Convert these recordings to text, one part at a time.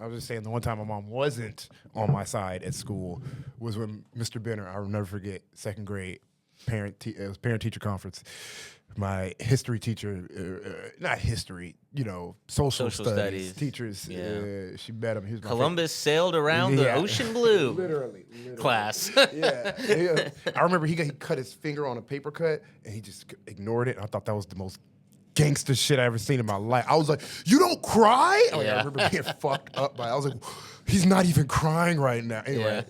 I was just saying the one time my mom wasn't on my side at school was when Mr. Benner, I'll never forget, second grade, it was parent-teacher conference. My history teacher, not history, social studies teachers, she met him. He was Columbus sailed around the ocean blue. Literally. Class. Yeah. I remember he cut his finger on a paper cut, and he just ignored it. I thought that was the most gangster shit I ever seen in my life. I was like, you don't cry? I remember being fucked up by it. I was like, he's not even crying right now. Anyway,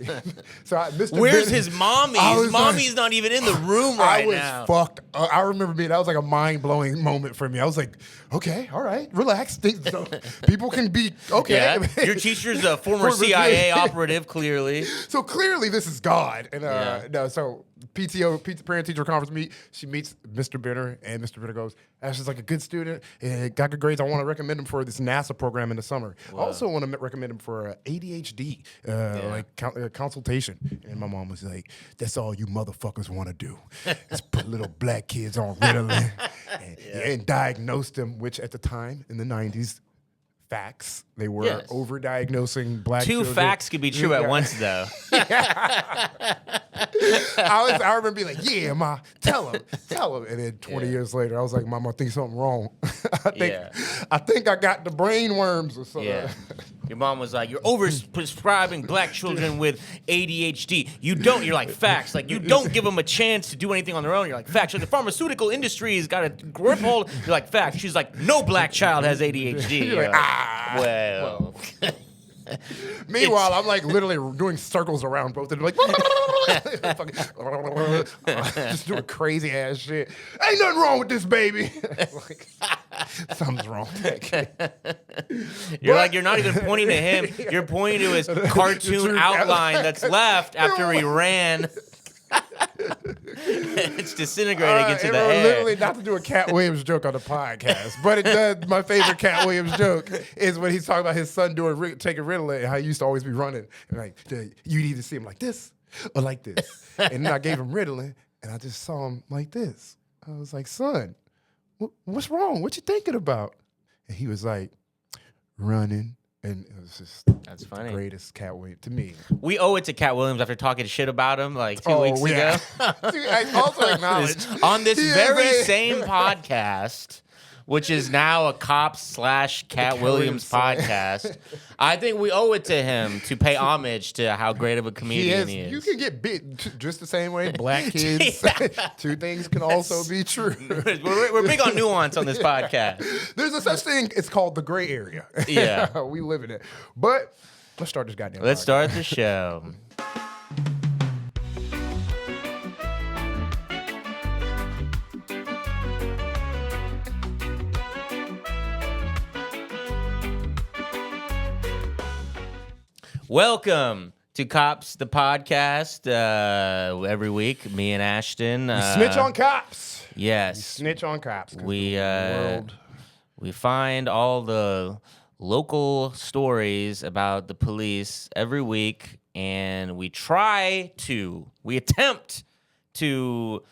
so where's his mommy? His mommy's not even in the room right now. I was fucked up. I remember that was like a mind-blowing moment for me. I was like, okay, all right, relax. People can be okay. Yeah. Your teacher's a former CIA operative, clearly. So clearly this is God. And so parent-teacher conference she meets Mr. Benner, and Mr. Benner goes, Ashton's like a good student, and got good grades. I want to recommend him for this NASA program in the summer. Wow. I also want to recommend him for ADHD, consultation. And my mom was like, that's all you motherfuckers want to do is put little black kids on Ritalin and diagnose them, which at the time, in the 90s, facts. They were overdiagnosing black children. Two facts could be true at once, though. I remember being like, yeah, Ma, tell him. And then 20 years later, I was like, Mom, I think something wrong. I think I got the brain worms or something. Yeah. Your mom was like, you're overprescribing black children with ADHD. You're like, facts. Like, you don't give them a chance to do anything on their own. You're like, facts. Like, the pharmaceutical industry has got a grip hold. You're like, facts. She's like, no black child has ADHD. You're like, well. Meanwhile, I'm like literally doing circles around both of them, like just doing crazy ass shit. Ain't nothing wrong with this baby. Like, something's wrong with that kid. You're not even pointing to him. You're pointing to his cartoon outline that's left after he ran. It's disintegrating into the air. Literally, not to do a Cat Williams joke on the podcast, but it does. My favorite Cat Williams joke is when he's talking about his son taking Ritalin and how he used to always be running. And like, you need to see him like this or like this. And then I gave him Ritalin, and I just saw him like this. I was like, son, what's wrong? What you thinking about? And he was like, running. And it was just the greatest Cat Williams to me. We owe it to Cat Williams after talking shit about him like 2 weeks ago. I also acknowledge on this same podcast, which is now a KAWPS/Cat Williams podcast. I think we owe it to him to pay homage to how great of a comedian he is. You can get bit just the same way. Black kids, two things can also be true. We're big on nuance on this podcast. There's a such thing. It's called the gray area. Yeah, we live in it. But let's start this goddamn. Let's start the show. Welcome to KAWPS, the podcast. Every week, me and Ashton. We snitch on cops. Yes. We snitch on cops. We find all the local stories about the police every week, and we attempt to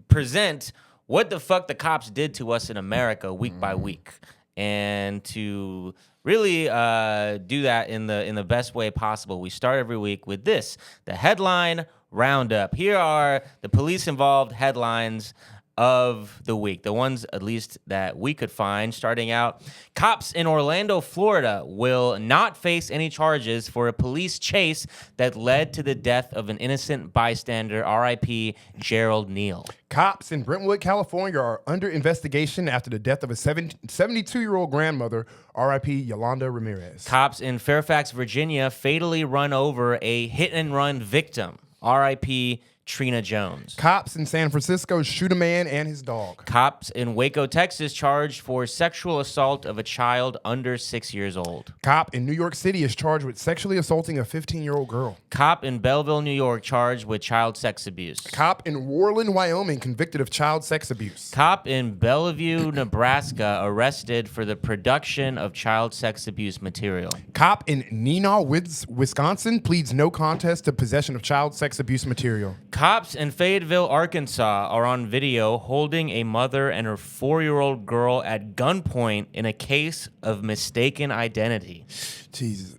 present what the fuck the cops did to us in America week by week, and to really do that in the best way possible. We start every week with this, the headline roundup. Here are the police-involved headlines of the week, the ones at least that we could find. Starting out, cops in Orlando, Florida will not face any charges for a police chase that led to the death of an innocent bystander, R.I.P. Gerald Neal. Cops in Brentwood, California are under investigation after the death of a 72-year-old grandmother, R.I.P. Yolanda Ramirez. Cops in Fairfax, Virginia fatally run over a hit-and-run victim, R.I.P. Trina Jones. Cops in San Francisco shoot a man and his dog. Cops in Waco, Texas charged for sexual assault of a child under 6 years old. Cop in New York City is charged with sexually assaulting a 15-year-old girl. Cop in Belleville, New York charged with child sex abuse. Cop in Worland, Wyoming convicted of child sex abuse. Cop in Bellevue, Nebraska arrested for the production of child sex abuse material. Cop in Neenah, Wisconsin pleads no contest to possession of child sex abuse material. Cops in Fayetteville, Arkansas are on video holding a mother and her 4-year-old girl at gunpoint in a case of mistaken identity. Jesus.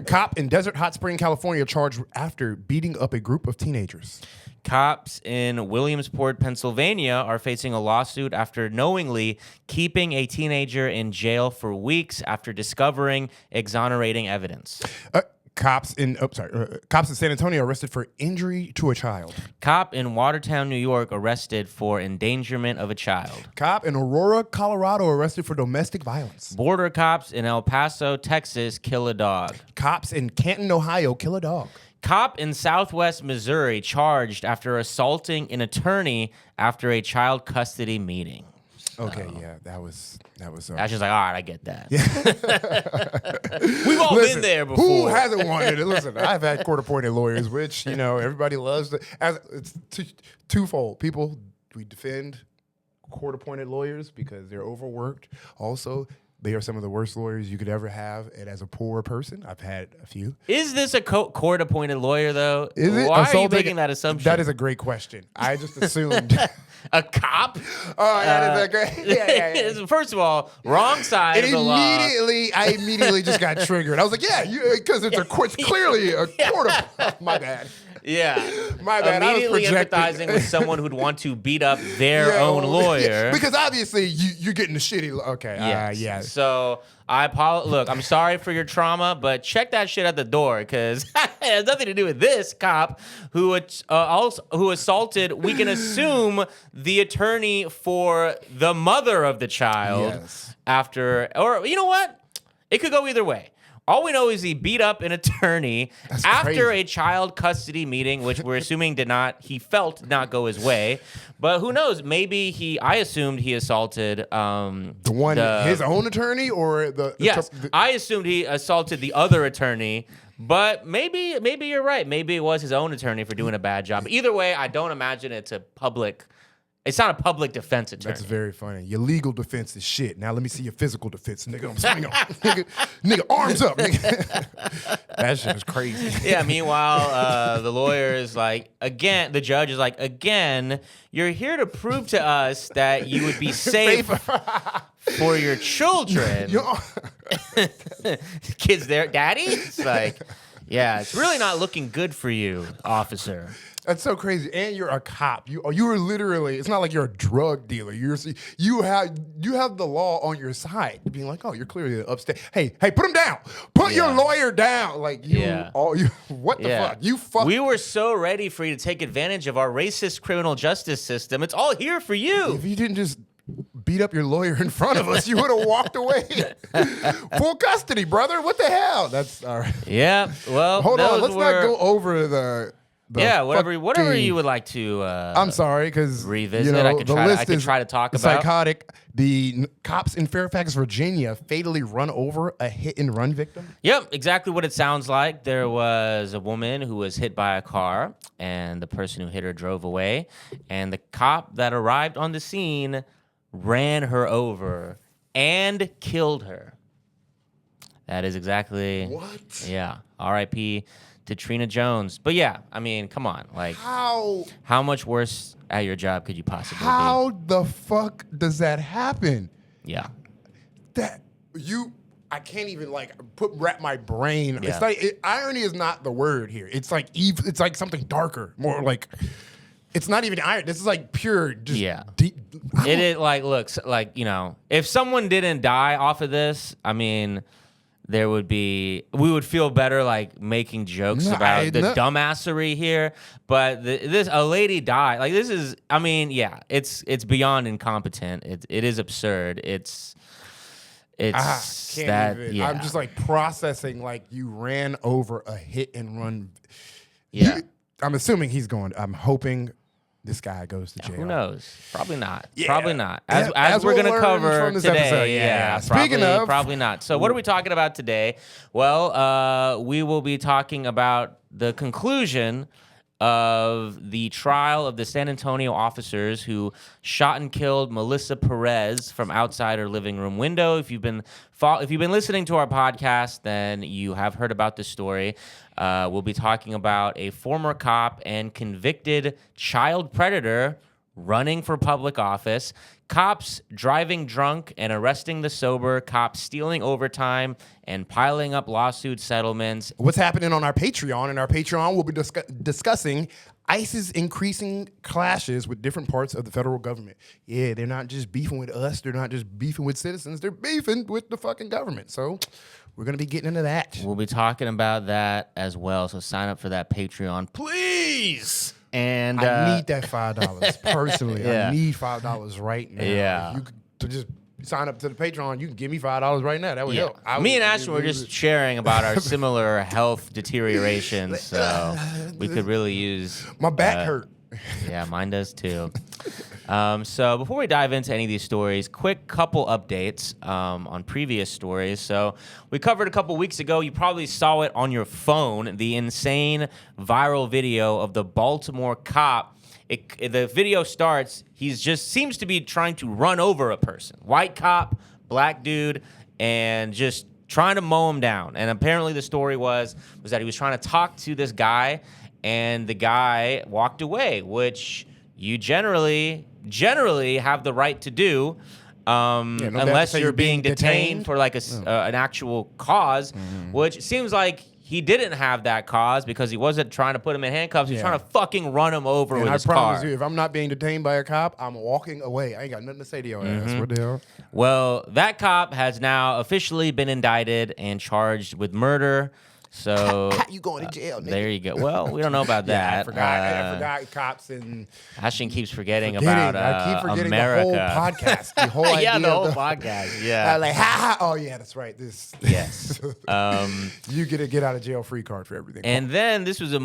Cop in Desert Hot Spring, California, charged after beating up a group of teenagers. Cops in Williamsport, Pennsylvania are facing a lawsuit after knowingly keeping a teenager in jail for weeks after discovering exonerating evidence. Cops in San Antonio arrested for injury to a child. Cop in Watertown, New York arrested for endangerment of a child. Cop in Aurora, Colorado arrested for domestic violence. Border cops in El Paso, Texas kill a dog. Cops in Canton, Ohio kill a dog. Cop in Southwest Missouri charged after assaulting an attorney after a child custody meeting. Okay, yeah, that was. I was just like, all right, I get that. Yeah. We've all been there before. Who hasn't wanted it? Listen, I've had court-appointed lawyers, which everybody loves. It's twofold. People, we defend court-appointed lawyers because they're overworked. Also, they are some of the worst lawyers you could ever have. And as a poor person, I've had a few. Is this a court-appointed lawyer, though? Is it? Why are you making that assumption? That is a great question. I just assumed. A cop? Oh, that is a great. Yeah. First of all, wrong side of the law. I immediately just got triggered. I was like, yeah, because it's clearly a court of. My bad. Yeah. My bad. Immediately empathizing with someone who'd want to beat up their own lawyer. Yeah, because obviously you're getting the shitty. Okay. Yeah. So look, I'm sorry for your trauma, but check that shit at the door because it has nothing to do with this cop who assaulted, we can assume, the attorney for the mother of the child. Yes. Or you know what? It could go either way. All we know is he beat up an attorney after a child custody meeting, which we're assuming did not go his way. But who knows? Maybe I assumed he assaulted his own attorney or yes, I assumed he assaulted the other attorney. But maybe you're right. Maybe it was his own attorney for doing a bad job. Either way, I don't imagine it's not a public defense attorney. That's very funny. Your legal defense is shit. Now let me see your physical defense, nigga. I'm swinging. nigga, arms up, nigga. That shit is crazy. Yeah, meanwhile, the lawyer is like, the judge is like, again, you're here to prove to us that you would be safe for your children. Kids there, daddy? It's like, yeah, it's really not looking good for you, officer. That's so crazy. And you're a cop. You are literally, it's not like you're a drug dealer. You have the law on your side, being like, oh, you're clearly upstate. Hey, put him down. Put your lawyer down. Like what the fuck? You fuck. We were so ready for you to take advantage of our racist criminal justice system. It's all here for you. If you didn't just beat up your lawyer in front of us, you would have walked away. Full custody, brother. What the hell? That's all right. Yeah. Well, hold on. Let's not go over the whatever you would like to. I'm sorry, because revisit. I could try to talk about psychotic. The cops in Fairfax, Virginia, fatally run over a hit-and-run victim. Yep, exactly what it sounds like. There was a woman who was hit by a car, and the person who hit her drove away, and the cop that arrived on the scene ran her over and killed her. That is exactly what? Yeah. R.I.P. to Trina Jones. But yeah, I mean, come on. Like, how much worse at your job could you possibly be? How the fuck does that happen? Yeah. I can't even wrap my brain. Yeah. It's like irony is not the word here. It's like evil. It's like something darker, more like. It's not even iron. This is like pure. Just deep. It is looks like if someone didn't die off of this, I mean. We would feel better making jokes about the dumbassery here, but a lady died. Like this is, I mean, yeah, it's beyond incompetent. It is absurd. It's that. Even. Yeah. I'm just processing you ran over a hit and run. Yeah, I'm assuming he's going. I'm hoping. This guy goes to jail. Who knows? Probably not. Yeah. Probably not. As we're going to cover this today. Episode. Yeah. Speaking of, probably not. So what are we talking about today? Well, we will be talking about the conclusion of the trial of the San Antonio officers who shot and killed Meliessa Perez from outside her living room window. If you've been listening to our podcast, then you have heard about this story. We'll be talking about a former cop and convicted child predator running for public office, cops driving drunk and arresting the sober, cops stealing overtime and piling up lawsuit settlements. What's happening on our Patreon? And our Patreon, we'll be discussing ICE's increasing clashes with different parts of the federal government. Yeah, they're not just beefing with us. They're not just beefing with citizens. They're beefing with the fucking government. So we're going to be getting into that. We'll be talking about that as well. So sign up for that Patreon, please. And I need that $5 personally. Yeah. I need $5 right now. Yeah. If you could to just sign up to the Patreon, you can give me $5 right now. That would help. Me and Ashton were just sharing about our similar health deterioration, so we could really use. My back hurt. Yeah, mine does too. So before we dive into any of these stories, quick couple updates on previous stories. So we covered a couple weeks ago, you probably saw it on your phone, the insane viral video of the Baltimore cop. The video starts, he's just seems to be trying to run over a person. White cop, black dude, and just trying to mow him down. And apparently the story was that he was trying to talk to this guy, and the guy walked away, which you generally have the right to do, unless you're being detained for like an actual cause, which seems like he didn't have that cause because he wasn't trying to put him in handcuffs. He was trying to fucking run him over with his car. I promise you, if I'm not being detained by a cop, I'm walking away. I ain't got nothing to say to your ass. What the hell? Well, that cop has now officially been indicted and charged with murder. So how you going to jail, nigga? There you go. Well, we don't know about that. I forgot cops and Ashton keeps forgetting about I keep forgetting America. the whole podcast, the whole idea. The whole podcast. Yeah. Like ha. Oh yeah, that's right. This. Yes. You get a get out of jail free card for everything. And then this was a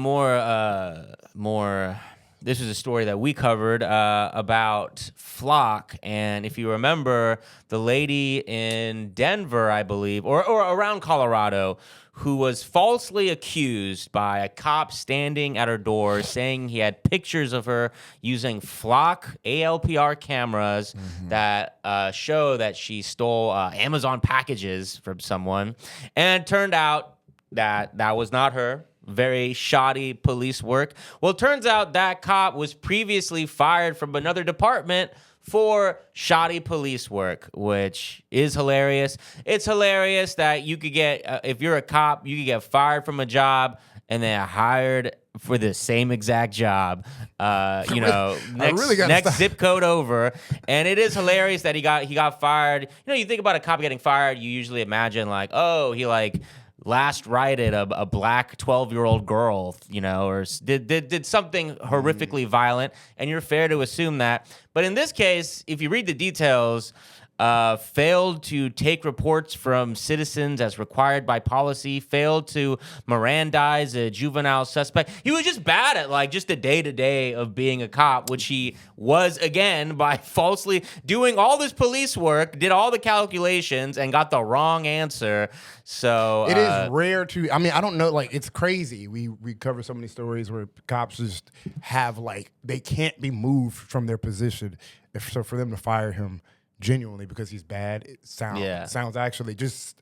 This was a story that we covered about Flock, and if you remember, the lady in Denver, I believe, or around Colorado, who was falsely accused by a cop standing at her door saying he had pictures of her using Flock ALPR cameras that show that she stole Amazon packages from someone. And it turned out that was not her. Very shoddy police work. Well, it turns out that cop was previously fired from another department for shoddy police work, which is hilarious. It's hilarious that you could get, if you're a cop, you could get fired from a job and then hired for the same exact job, next zip code over. And it is hilarious that he got fired. You know, you think about a cop getting fired, you usually imagine like, oh, he like last righted a black 12-year-old girl, you know, or did something horrifically violent, and you're fair to assume that. But in this case, if you read the details, failed to take reports from citizens as required by policy, failed to Mirandize a juvenile suspect. He was just bad at like just the day-to-day of being a cop, which he was again by falsely doing all this police work, did all the calculations, and got the wrong answer. So it is rare to, I mean, I don't know, like, it's crazy. We cover so many stories where cops just have, like, they can't be moved from their position. So for them to fire him genuinely because he's bad, it sounds actually just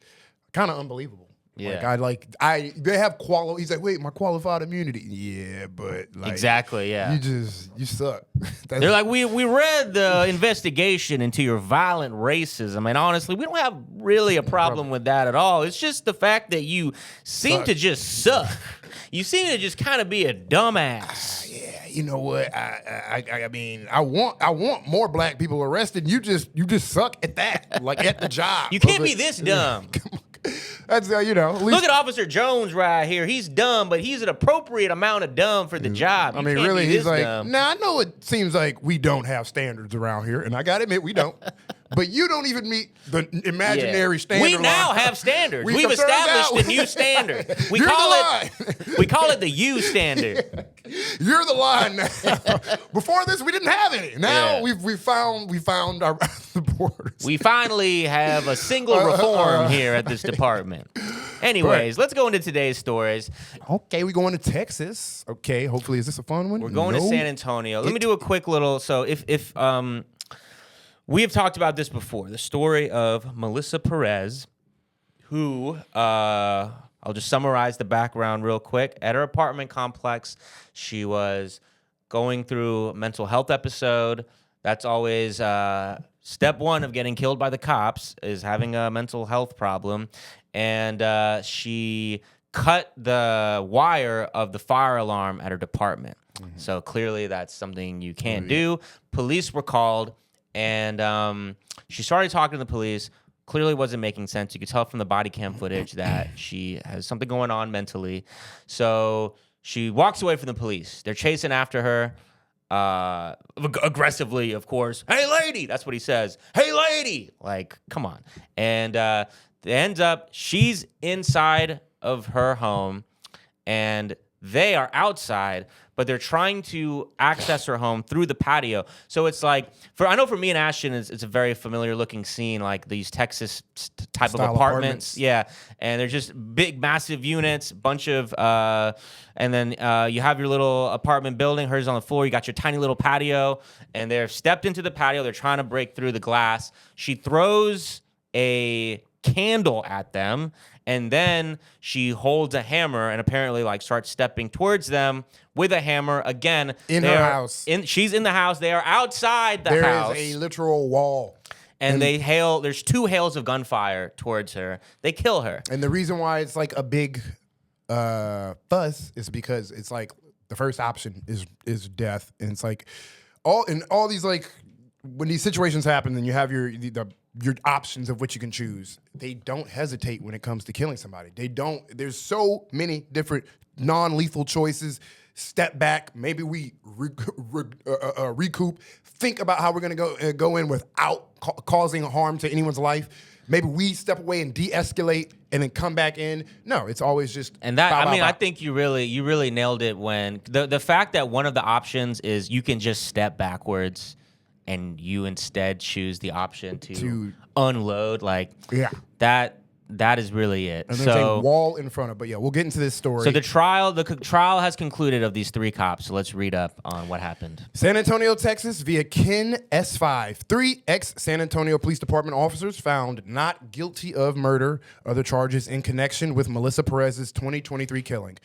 kind of unbelievable. Yeah. They have he's like, wait, my qualified immunity. Yeah, but like, exactly, yeah. You suck. They're like, we read the investigation into your violent racism, and honestly, we don't have really a problem with that at all. It's just the fact that you seem to just suck. You seem to just kind of be a dumbass. Yeah, you know what? I mean, I want more black people arrested. You just suck at that, like at the job. You can't be this dumb. That's at least, look at Officer Jones right here. He's dumb, but he's an appropriate amount of dumb for the job. I mean, really, he's like, now I know it seems like we don't have standards around here, and I gotta admit we don't. But you don't even meet the imaginary standard. We now have standards. We've established a new standard. We call it the U standard. You're the line now. Before this, we didn't have any. Now we found our the borders. We finally have a single reform here at this department. Anyways, let's go into today's stories. Okay, we going to Texas. Okay, hopefully, is this a fun one? We're going to San Antonio. Let me do a quick little. So if we have talked about this before, the story of Meliessa Perez, who I'll just summarize the background real quick. At her apartment complex, she was going through a mental health episode. That's always step one of getting killed by the cops, is having a mental health problem. And she cut the wire of the fire alarm at her department. Mm-hmm. So clearly that's something you can't do. Police were called, and she started talking to the police. Clearly wasn't making sense. You could tell from the body cam footage that she has something going on mentally. So she walks away from the police. They're chasing after her. Aggressively, of course. Hey, lady! That's what he says. Hey, lady! Like, come on. And it ends up, she's inside of her home, and they are outside, but they're trying to access her home through the patio. So it's like, I know for me and Ashton, it's a very familiar looking scene, like these Texas type of apartments. Yeah. And they're just big, massive units, bunch of, and then you have your little apartment building, hers on the floor. You got your tiny little patio, and they're stepped into the patio. They're trying to break through the glass. She throws a candle at them, and then she holds a hammer and apparently like starts stepping towards them with a hammer again. In her house. She's in the house. They are outside the house. There is a literal wall. And there's 2 hails of gunfire towards her. They kill her. And the reason why it's like a big fuss is because it's like the first option is death. And it's like all these, like, when these situations happen, then you have your options of what you can choose. They don't hesitate when it comes to killing somebody. They don't. There's so many different non-lethal choices. Step back. Maybe we recoup. Think about how we're gonna go in without causing harm to anyone's life. Maybe we step away and de-escalate and then come back in. No, it's always just. And that, I think you really nailed it when the fact that one of the options is you can just step backwards, and you instead choose the option to unload, like, that is really it. And there's a wall in front of, but yeah, we'll get into this story. So the trial has concluded of these 3 cops. So let's read up on what happened. San Antonio, Texas, via Ken S5. 3 ex-San Antonio Police Department officers found not guilty of murder, other charges in connection with Meliessa Perez's 2023 killing.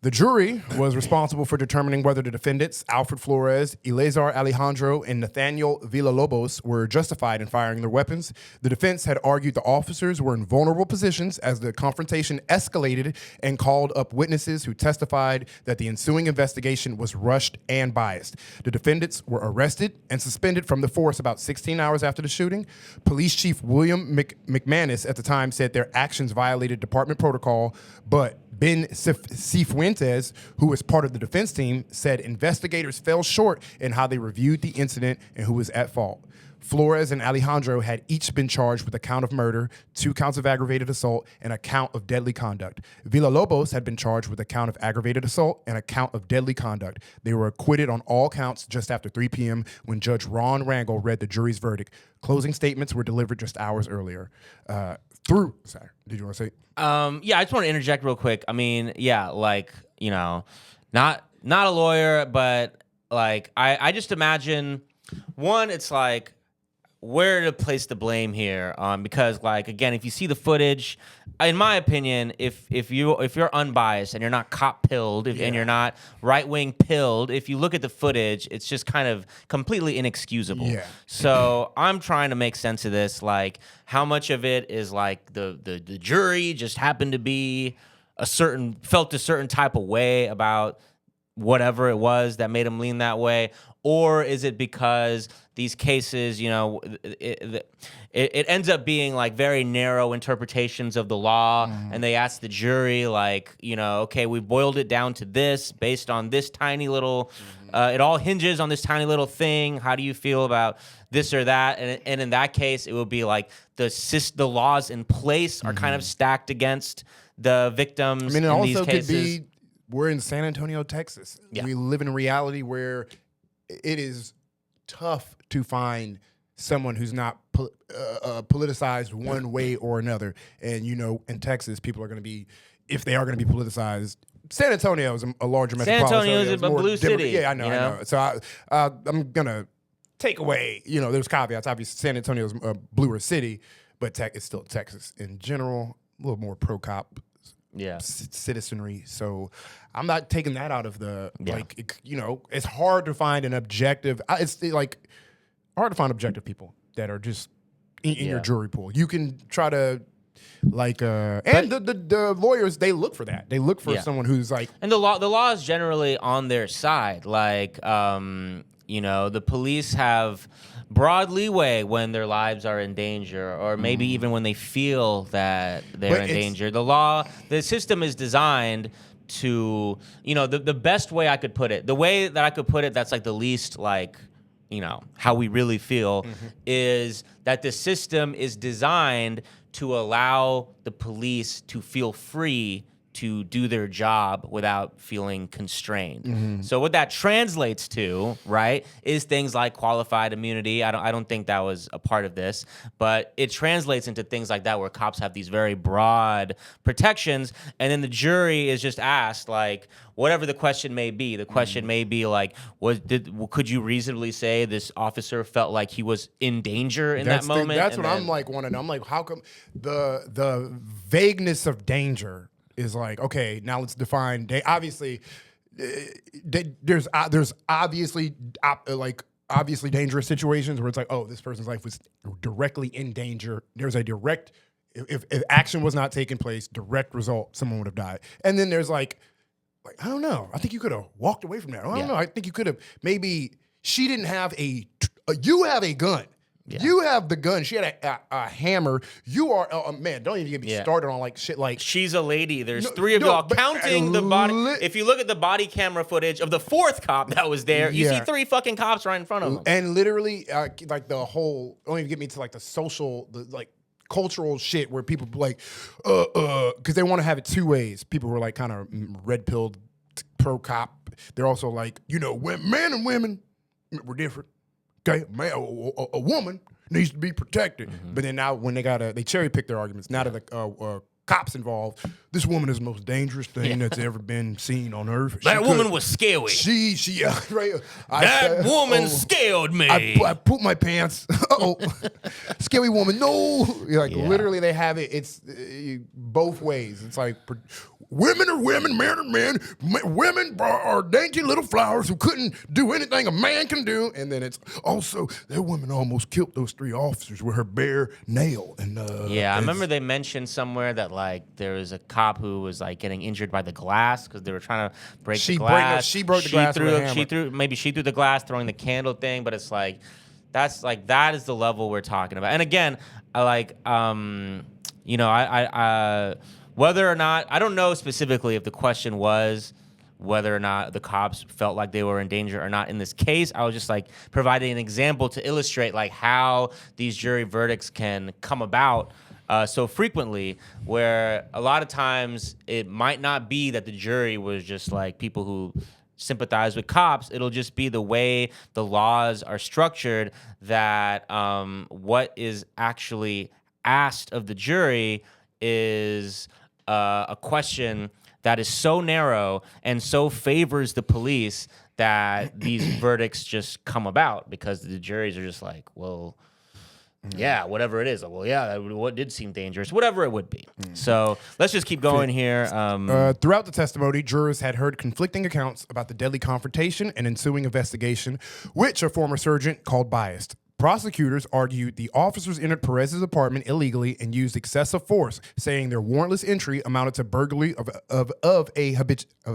The jury was responsible for determining whether the defendants, Alfred Flores, Eleazar Alejandro, and Nathaniel Villalobos, were justified in firing their weapons. The defense had argued the officers were in vulnerable positions as the confrontation escalated and called up witnesses who testified that the ensuing investigation was rushed and biased. The defendants were arrested and suspended from the force about 16 hours after the shooting. Police Chief William McManus at the time said their actions violated department protocol, but Ben Cifuentes, who was part of the defense team, said investigators fell short in how they reviewed the incident and who was at fault. Flores and Alejandro had each been charged with a count of murder, 2 counts of aggravated assault, and a count of deadly conduct. Villalobos had been charged with a count of aggravated assault and a count of deadly conduct. They were acquitted on all counts just after 3 p.m. when Judge Ron Rangel read the jury's verdict. Closing statements were delivered just hours earlier. Sorry, did you want to say? Yeah, I just want to interject real quick. I mean, yeah, like, you know, not a lawyer, but like I just imagine, one, it's like, where to place the blame here? Because, like, again, if you see the footage, in my opinion, if you're unbiased and you're not cop pilled and you're not right wing pilled, if you look at the footage, it's just kind of completely inexcusable. Yeah. So I'm trying to make sense of this. Like, how much of it is like the jury just happened to be felt a certain type of way about whatever it was that made them lean that way, or is it because these cases, you know, it ends up being like very narrow interpretations of the law, and they ask the jury, like, you know, okay, we boiled it down to this based on this tiny little, it all hinges on this tiny little thing. How do you feel about this or that? And in that case, it would be like the laws in place are kind of stacked against the victims. I mean, it in also these cases. could be, we're in San Antonio, Texas. Yeah. We live in a reality where it is tough to find someone who's not politicized one way or another. And, you know, in Texas, people are going to be, if they are going to be politicized, San Antonio is a larger metropolitan. San Antonio is a more blue city. Yeah, I know, you I know? know. So I'm going to take away, you know, there's caveats. Obviously, San Antonio is a bluer city, but it's still Texas in general, a little more pro-cop citizenry. So I'm not taking that out of the, you know, it's hard to find an objective. It's like hard to find objective people that are just in your jury pool. You can try to like, and the lawyers, they look for that. They look for someone who's like, and the law is generally on their side. Like, you know, the police have broad leeway when their lives are in danger, or maybe even when they feel that they're in danger. The system is designed to, you know, the best way I could put it, the way that I could put it that's like the least like, you know, how we really feel is that the system is designed to allow the police to feel free to do their job without feeling constrained. So what that translates to, right, is things like qualified immunity. I don't think that was a part of this, but it translates into things like that where cops have these very broad protections, and then the jury is just asked, like, whatever the question may be. The question may be like, could you reasonably say this officer felt like he was in danger in that moment? That's what I'm like wanting. I'm like, how come the vagueness of danger is like, okay, now let's define. Obviously, there's obviously obviously dangerous situations where it's like, oh, this person's life was directly in danger. There's a direct, if action was not taking place, direct result, someone would have died. And then there's like I don't know. I think you could have walked away from that. I don't know. I think you could have maybe. She didn't have you have a gun. Yeah. You have the gun. She had a hammer. You are man. Don't even get me started on like shit. Like she's a lady. There's three of y'all counting the body. If you look at the body camera footage of the fourth cop that was there, you see three fucking cops right in front of him. And literally, like the whole. Don't even get me to like the social, cultural shit where people like, because they want to have it two ways. People who are like kind of red pilled pro cop. They're also like, you know, men and women were different. Okay, a woman needs to be protected. But then now when they cherry pick their arguments. Now that the cops involved, this woman is the most dangerous thing that's ever been seen on earth. That woman was scary. That woman scared me. I pooped my pants. Scary woman. No, literally they have it. It's both ways. It's like women are women, men are men. Women are dainty little flowers who couldn't do anything a man can do. And then it's also that woman almost killed those three officers with her bare nail. And I remember they mentioned somewhere that like there was a cop who was like getting injured by the glass because they were trying to break the glass. She broke the glass with a hammer. She threw the glass, throwing the candle thing. But it's like that is the level we're talking about. And again, whether or not, I don't know specifically if the question was whether or not the cops felt like they were in danger or not in this case. I was just like providing an example to illustrate like how these jury verdicts can come about so frequently, where a lot of times it might not be that the jury was just like people who sympathize with cops. It'll just be the way the laws are structured that what is actually asked of the jury is a question that is so narrow and so favors the police that these verdicts just come about because the juries are just like, well, yeah, whatever it is. Well, yeah, what did seem dangerous, whatever it would be. So let's just keep going here. Throughout the testimony, jurors had heard conflicting accounts about the deadly confrontation and ensuing investigation, which a former sergeant called biased. Prosecutors argued the officers entered Perez's apartment illegally and used excessive force, saying their warrantless entry amounted to burglary of a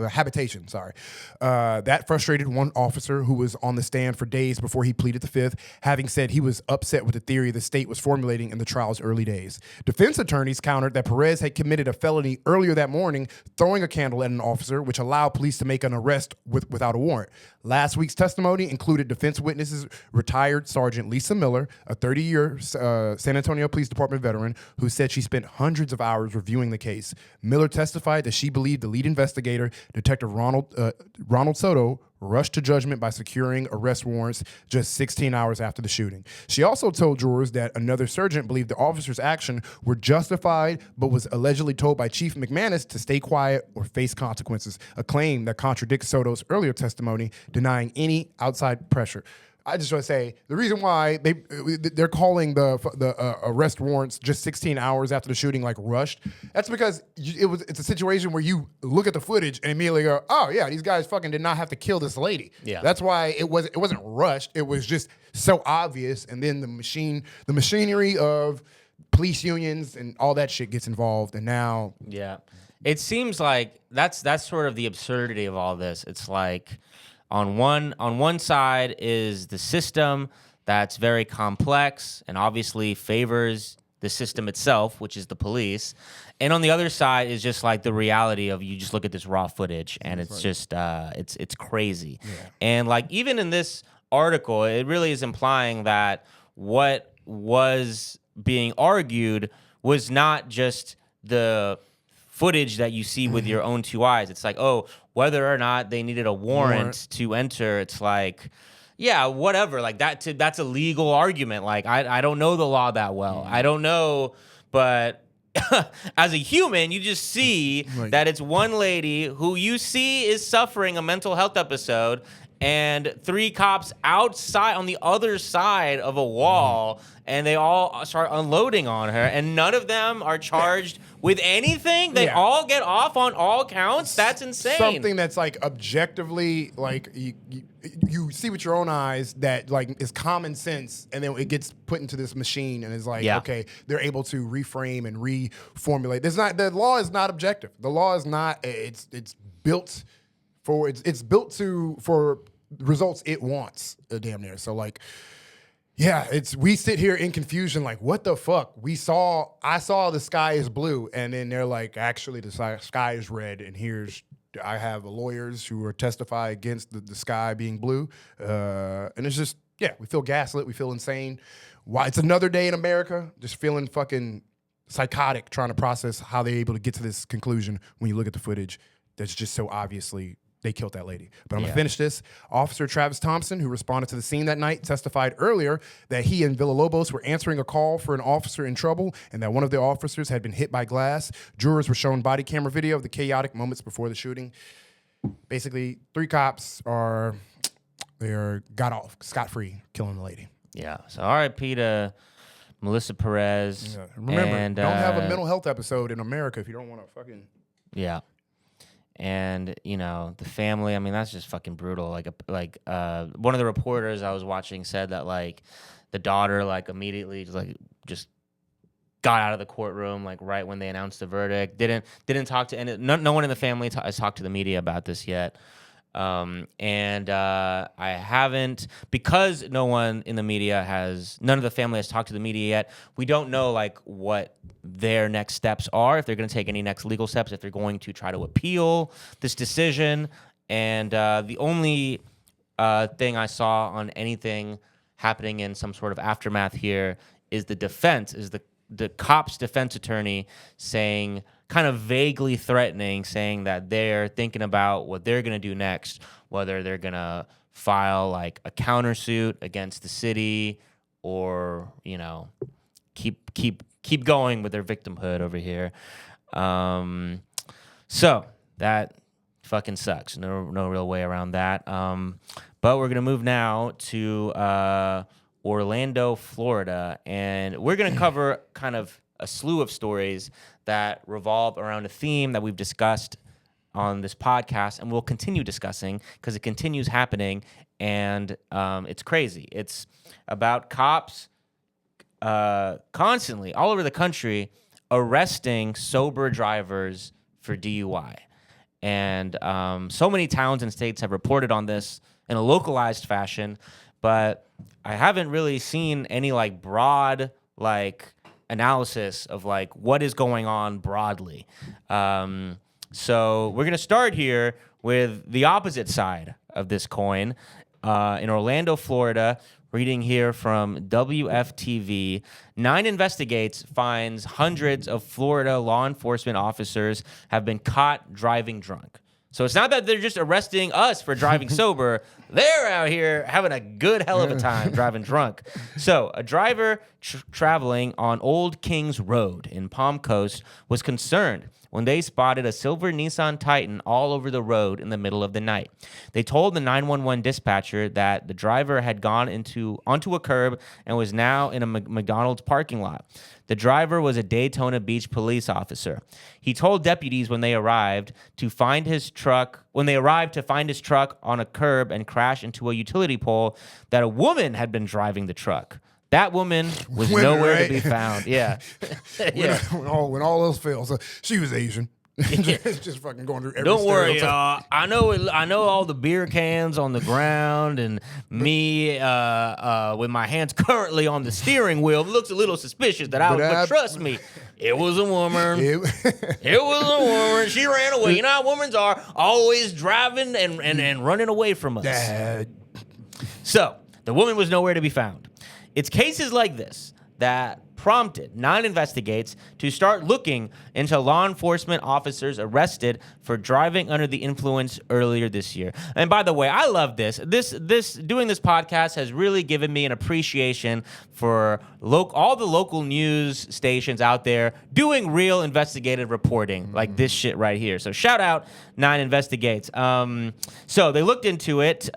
habitation. That frustrated one officer who was on the stand for days before he pleaded the fifth, having said he was upset with the theory the state was formulating in the trial's early days. Defense attorneys countered that Perez had committed a felony earlier that morning, throwing a candle at an officer, which allowed police to make an arrest without a warrant. Last week's testimony included defense witnesses, retired Sergeant Lisa Miller, a 30-year San Antonio Police Department veteran who said she spent hundreds of hours reviewing the case. Miller testified that she believed the lead investigator, Detective Ronald Soto, rushed to judgment by securing arrest warrants just 16 hours after the shooting. She also told jurors that another sergeant believed the officer's action were justified, but was allegedly told by Chief McManus to stay quiet or face consequences, a claim that contradicts Soto's earlier testimony denying any outside pressure. I just want to say the reason why they're calling the arrest warrants just 16 hours after the shooting like rushed. That's because it's a situation where you look at the footage and immediately go, oh yeah, these guys fucking did not have to kill this lady. Yeah, that's why it wasn't rushed. It was just so obvious, and then the machinery of police unions and all that shit gets involved, and now it seems like that's sort of the absurdity of all this. It's like. On one side is the system that's very complex and obviously favors the system itself, which is the police. And on the other side is just like the reality of you just look at this raw footage and it's just it's crazy. Yeah. And like even in this article, it really is implying that what was being argued was not just the footage that you see with your own two eyes. It's like, oh, whether or not they needed a warrant to enter, it's like, yeah, whatever. Like that's a legal argument. Like I don't know the law that well. I don't know, but as a human, you just see that it's one lady who you see is suffering a mental health episode and 3 cops outside on the other side of a wall, and they all start unloading on her, and none of them are charged with anything. They all get off on all counts. That's insane. Something that's like objectively, like you see with your own eyes that like is common sense, and then it gets put into this machine, and it's like, okay, they're able to reframe and reformulate. The law is not objective. The law is not. It's built. It's built for results it wants, damn near. So like, yeah, we sit here in confusion, like what the fuck? I saw the sky is blue, and then they're like, actually the sky is red, and I have lawyers who are testify against the sky being blue, and it's just we feel gaslit, we feel insane. Why? It's another day in America, just feeling fucking psychotic, trying to process how they're able to get to this conclusion when you look at the footage. That's just so obviously they killed that lady. But I'm going to finish this. Officer Travis Thompson, who responded to the scene that night, testified earlier that he and Villalobos were answering a call for an officer in trouble and that one of the officers had been hit by glass. Jurors were shown body camera video of the chaotic moments before the shooting. Basically, 3 cops got off scot-free killing the lady. Yeah. So R.I.P. to Meliessa Perez. Yeah. Remember, don't have a mental health episode in America if you don't want to fucking... Yeah. And, you know, the family, I mean, that's just fucking brutal. Like one of the reporters I was watching said that, like, the daughter, like, immediately just got out of the courtroom, like, right when they announced the verdict. Didn't talk to no one in the family has talked to the media about this yet. I haven't, because no one in the media none of the family has talked to the media yet. We don't know like what their next steps are, if they're going to take any next legal steps, if they're going to try to appeal this decision. And the only thing I saw on anything happening in some sort of aftermath here is the defense, is the cop's defense attorney saying, kind of vaguely threatening, saying that they're thinking about what they're going to do next, whether they're going to file like a countersuit against the city or, you know, keep going with their victimhood over here. So that fucking sucks. No real way around that. But we're going to move now to Orlando, Florida, and we're going to cover kind of a slew of stories that revolve around a theme that we've discussed on this podcast and we'll continue discussing because it continues happening, and it's crazy. It's about cops constantly all over the country arresting sober drivers for DUI. And so many towns and states have reported on this in a localized fashion, but I haven't really seen any like broad like analysis of like what is going on broadly. So we're gonna start here with the opposite side of this coin. In Orlando, Florida, reading here from WFTV. 9 investigates finds hundreds of Florida law enforcement officers have been caught driving drunk. So it's not that they're just arresting us for driving sober. They're out here having a good hell of a time driving drunk. So a driver traveling on Old Kings Road in Palm Coast was concerned when they spotted a silver Nissan Titan all over the road in the middle of the night. They told the 911 dispatcher that the driver had gone onto a curb and was now in a McDonald's parking lot. The driver was a Daytona Beach police officer. He told deputies when they arrived to find his truck on a curb and crash into a utility pole that a woman had been driving the truck. That woman was nowhere to be found. Yeah. Yeah. When all else fails. She was Asian. Just fucking going through every Don't worry, stereotype. I know all the beer cans on the ground, and me with my hands currently on the steering wheel. It looks a little suspicious but trust me, it was a woman. It was a woman. She ran away. You know how women are, always driving and running away from us. Dad. So the woman was nowhere to be found. It's cases like this that prompted 9 investigates to start looking into law enforcement officers arrested for driving under the influence earlier this year. And by the way, I love this. Doing this podcast has really given me an appreciation for all the local news stations out there doing real investigative reporting like this shit right here. So shout out 9 investigates. So they looked into it.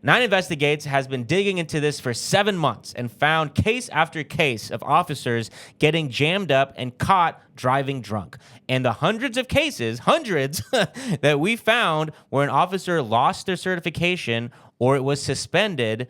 9 Investigates has been digging into this for 7 months and found case after case of officers getting jammed up and caught driving drunk. And the hundreds that we found where an officer lost their certification or it was suspended,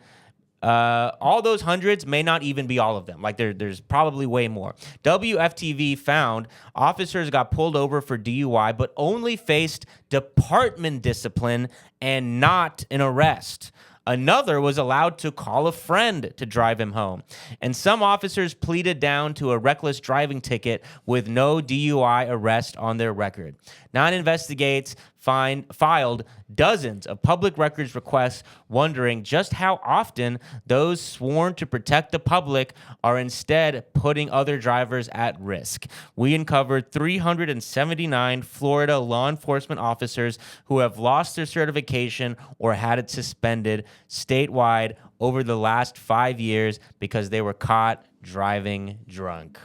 all those hundreds may not even be all of them. Like there's probably way more. WFTV found officers got pulled over for DUI, but only faced department discipline and not an arrest. Another was allowed to call a friend to drive him home. And some officers pleaded down to a reckless driving ticket with no DUI arrest on their record. 9 Investigates filed dozens of public records requests, wondering just how often those sworn to protect the public are instead putting other drivers at risk. We uncovered 379 Florida law enforcement officers who have lost their certification or had it suspended statewide over the last 5 years because they were caught driving drunk.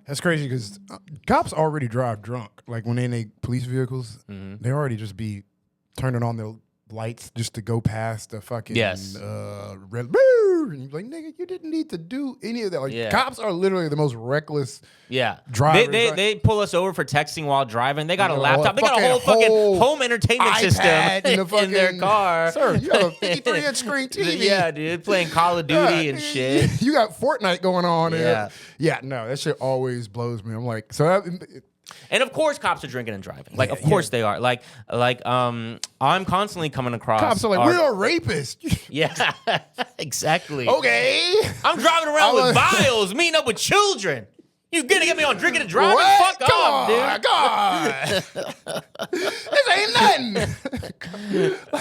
That's crazy because cops already drive drunk. Like when they in their police vehicles, they already just be turning on their lights just to go past the fucking red. And you're like, nigga, you didn't need to do any of that. Like cops are literally the most reckless. Drivers. They pull us over for texting while driving. They got a laptop. They got a whole fucking home entertainment system in their car. Sir, you have a 53-inch screen TV. Yeah, dude, playing Call of Duty and shit. You got Fortnite going on. Yeah, no, that shit always blows me. I'm like, and of course, cops are drinking and driving. Like, of course they are. Like, I'm constantly coming across. Cops are like, we're a rapist. Yeah, exactly. Okay. I'm driving around with vials, meeting up with children. You gonna get me on drinking and driving? What? Fuck off, dude. God. This ain't nothing.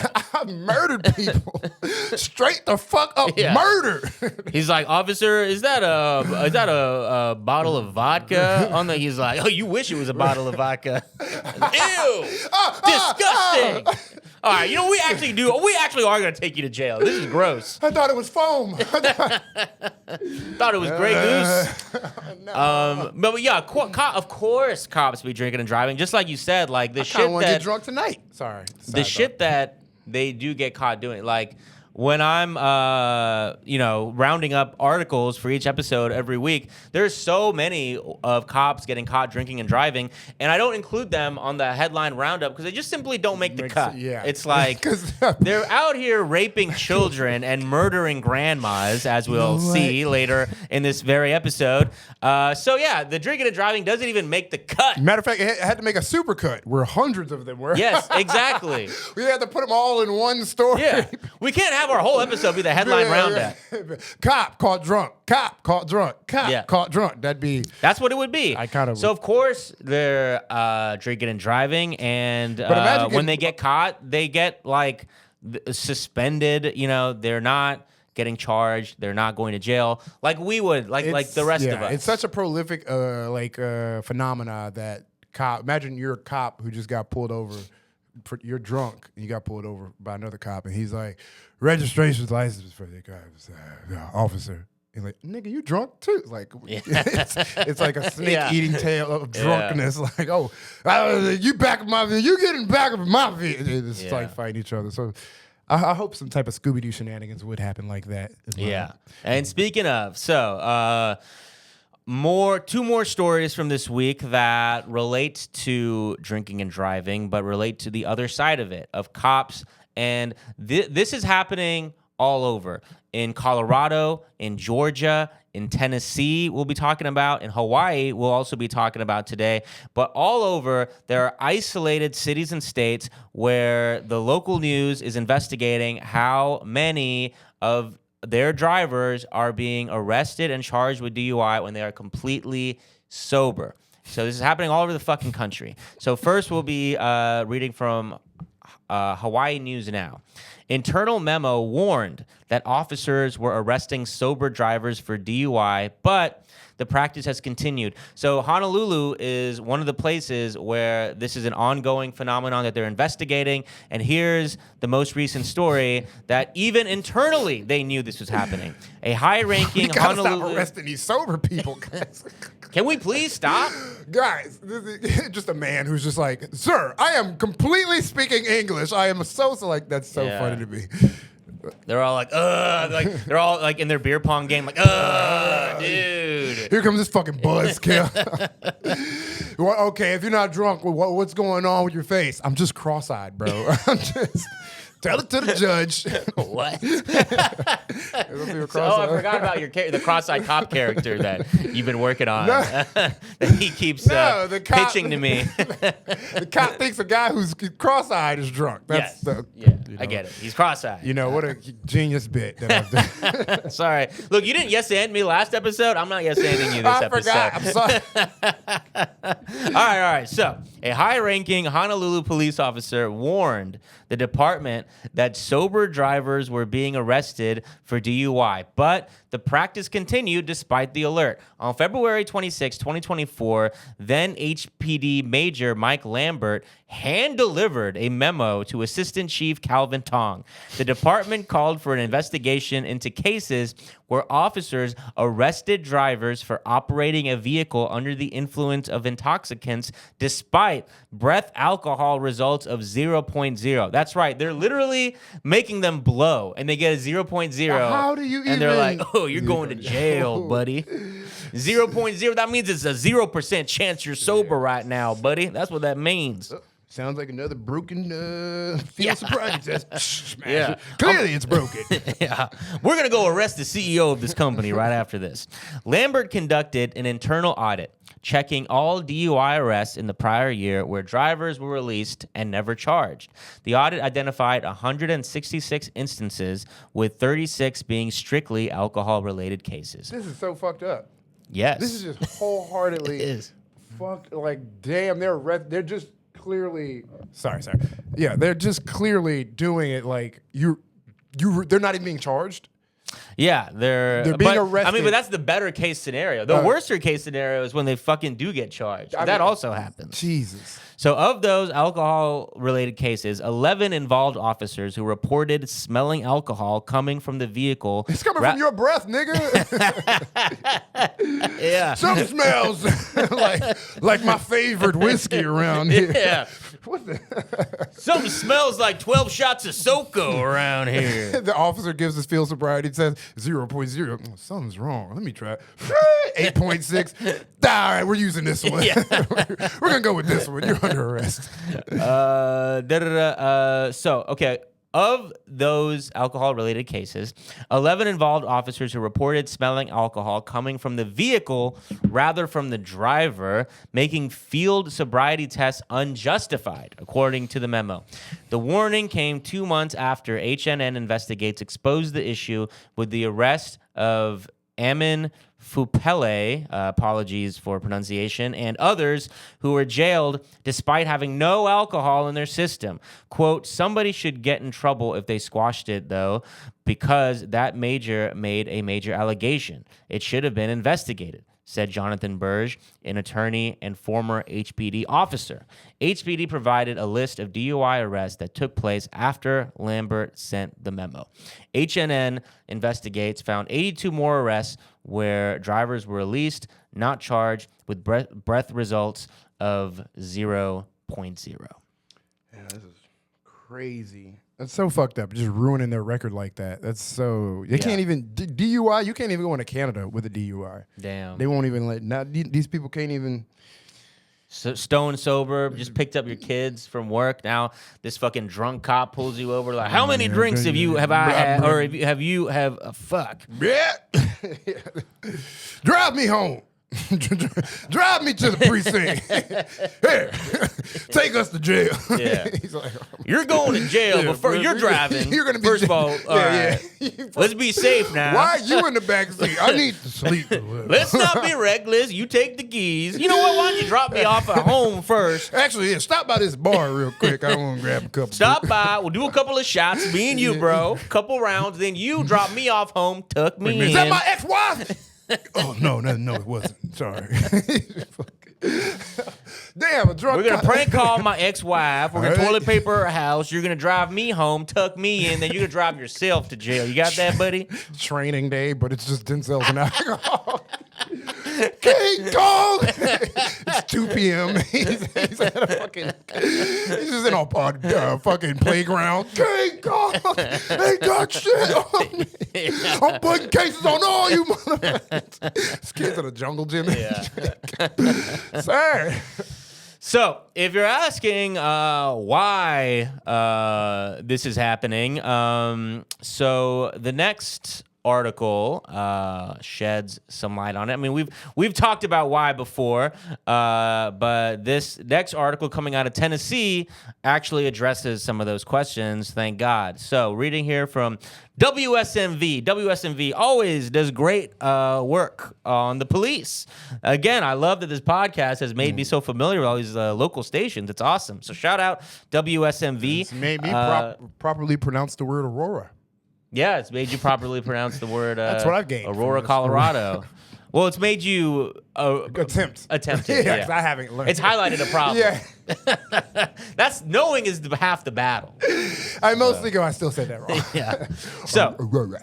I murdered people. Straight the fuck up murder. He's like, officer, is that a bottle of vodka on the? He's like, oh, you wish it was a bottle of vodka. Ew, disgusting. All right, you know what we actually do? We actually are gonna take you to jail. This is gross. I thought it was foam. Thought it was Grey Goose. No. But yeah, of course, cops be drinking and driving. Just like you said, like the shit I want to get drunk tonight. Sorry. The shit that they do get caught doing, like when I'm, rounding up articles for each episode every week, there's so many of cops getting caught drinking and driving, and I don't include them on the headline roundup because they just simply don't make the cut. Yeah. It's like they're out here raping children and murdering grandmas, as we'll see later in this very episode. So yeah, the drinking and driving doesn't even make the cut. Matter of fact, it had to make a super cut where hundreds of them were. Yes, exactly. We had to put them all in one story. Yeah, we can't have our whole episode be the headline roundup. Cop caught drunk. Cop caught drunk. Cop caught drunk. That's what it would be. So of course they're drinking and driving, and when they get caught, they get like suspended. They're not getting charged. They're not going to jail like we would, like the rest of us. It's such a prolific phenomena that imagine you're a cop who just got pulled over. You're drunk and you got pulled over by another cop, and he's like, registration license for the officer. And like, nigga, you drunk too? Like, it's like a snake eating tail of drunkenness. Like, you back of my vehicle, you get in back of my vehicle. It's like fighting each other. So I hope some type of Scooby-Doo shenanigans would happen like that. Yeah. And speaking of, two more stories from this week that relate to drinking and driving, but relate to the other side of it, of cops. And this is happening all over. In Colorado, in Georgia, in Tennessee, we'll be talking about. In Hawaii, we'll also be talking about today. But all over, there are isolated cities and states where the local news is investigating how many of their drivers are being arrested and charged with DUI when they are completely sober. So this is happening all over the fucking country. So first, we'll be reading from Hawaii News Now. Internal memo warned that officers were arresting sober drivers for DUI, but the practice has continued. So Honolulu is one of the places where this is an ongoing phenomenon that they're investigating. And here's the most recent story that even internally they knew this was happening. A high-ranking Honolulu... Stop arresting these sober people, guys. Can we please stop? Guys, this is just a man who's just like, sir, I am completely speaking English. I am like, that's so funny to me. They're all like, they're all like in their beer pong game, like, dude. Here comes this fucking buzzkill. Well, okay, if you're not drunk, what's going on with your face? I'm just cross-eyed, bro. I'm just... Tell it to the judge. What? I forgot about the cross-eyed cop character that you've been working on. That he keeps pitching to me. The cop thinks a guy who's cross-eyed is drunk. That's I get it. He's cross-eyed. What a genius bit that I've done. Sorry. Look, you didn't yes-and me last episode. I'm not yes-anding you this episode. I forgot. I'm sorry. All right. So, a high-ranking Honolulu police officer warned the department that sober drivers were being arrested for DUI, but the practice continued despite the alert. On February 26, 2024, then HPD Major Mike Lambert hand-delivered a memo to Assistant Chief Calvin Tong. The department called for an investigation into cases where officers arrested drivers for operating a vehicle under the influence of intoxicants despite breath alcohol results of 0.0. That's right. They're literally making them blow, and they get a 0.0. How do you even... And they're like, oh, you're going to jail, buddy. 0.0, that means it's a 0% chance you're sober right now, buddy. That's what that means. Sounds like another broken field sobriety test. Yeah. Clearly it's broken. Yeah. We're going to go arrest the CEO of this company right after this. Lambert conducted an internal audit, checking all DUI arrests in the prior year where drivers were released and never charged. The audit identified 166 instances, with 36 being strictly alcohol-related cases. This is so fucked up. Yes. This is just wholeheartedly fucked. Like, damn, they're just clearly... Sorry. Yeah, they're just clearly doing it like they're not even being charged. Yeah, they're being arrested. I mean, but that's the better case scenario. The worser case scenario is when they fucking do get charged. That also happens. Jesus. So of those alcohol-related cases, 11 involved officers who reported smelling alcohol coming from the vehicle. It's coming from your breath, nigga. Yeah. Some smells like my favorite whiskey around here. Yeah. What the? Something smells like 12 shots of SoCo around here. The officer gives his field sobriety and says 0.0. Oh, something's wrong. Let me try 8.6. All right, we're using this one. Yeah. We're going to go with this one. You're under arrest. So, okay. Of those alcohol-related cases, 11 involved officers who reported smelling alcohol coming from the vehicle rather from the driver, making field sobriety tests unjustified, according to the memo. The warning came 2 months after HNN Investigates exposed the issue with the arrest of Amin Fupele, apologies for pronunciation, and others who were jailed despite having no alcohol in their system. Quote, somebody should get in trouble if they squashed it, though, because that major made a major allegation. It should have been investigated, said Jonathan Burge, an attorney and former HPD officer. HPD provided a list of DUI arrests that took place after Lambert sent the memo. HNN Investigates found 82 more arrests where drivers were released, not charged, with breath results of 0.0. Yeah, this is crazy. That's so fucked up. Just ruining their record like that. That's so. They can't even DUI. You can't even go into Canada with a DUI. Damn. They won't even let. Now these people can't even. So stone sober, just picked up your kids from work. Now this fucking drunk cop pulls you over. Like, how many drinks have I had, or fuck? Yeah. Drive me home. Drive me to the precinct. Here, take us to jail. Yeah. He's like, you're going to jail, but first you're driving. You're gonna be first of all right. Let's be safe now. Why are you in the back seat? I need to sleep a little. Let's not be reckless. You take the keys. You know what? Why don't you drop me off at home first? Actually, yeah, stop by this bar real quick. I want to grab a couple. Stop by. We'll do a couple of shots. Me and you, bro. Couple rounds. Then you drop me off home. Tuck me in. Is that my ex-wife? Oh, no, it wasn't. Sorry. Damn, a drunk. We're going to prank call my ex-wife. We're going to toilet paper her house. You're going to drive me home, tuck me in, then you're going to drive yourself to jail. You got that, buddy? Training day, but it's just Denzel's and alcohol. King Kong! It's 2 p.m. He's at a fucking... He's just in a fucking playground. King Kong! They got shit on me. I'm putting cases on all you motherfuckers. This kid's at a jungle gym. Yeah. Sir. So, if you're asking why this is happening, so the next article sheds some light on it. I mean, we've talked about why before, but this next article coming out of Tennessee actually addresses some of those questions, thank God. So, reading here from WSMV. WSMV always does great work on the police. Again, I love that this podcast has made me so familiar with all these local stations. It's awesome. So, shout out WSMV. It's made me properly pronounce the word Aurora. Yeah, it's made you properly pronounce the word That's what I've gained Aurora, Colorado. Well, it's made you attempt it. Yeah, 'cause I haven't learned. It's highlighted a problem. Yeah. That's knowing is half the battle. I mostly go, I still said that wrong. Yeah. So, Aurora.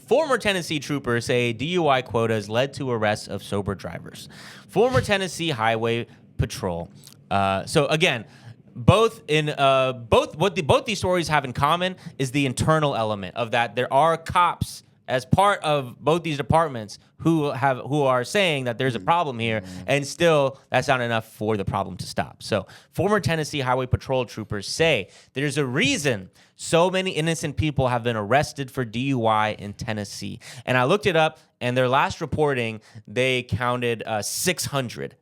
former Tennessee troopers say DUI quotas led to arrests of sober drivers. Former Tennessee Highway Patrol. So again, both these stories have in common is the internal element of that. There are cops as part of both these departments who are saying that there's a problem here, and still that's not enough for the problem to stop. So former Tennessee Highway Patrol troopers say there's a reason so many innocent people have been arrested for DUI in Tennessee. And I looked it up, and their last reporting, they counted 600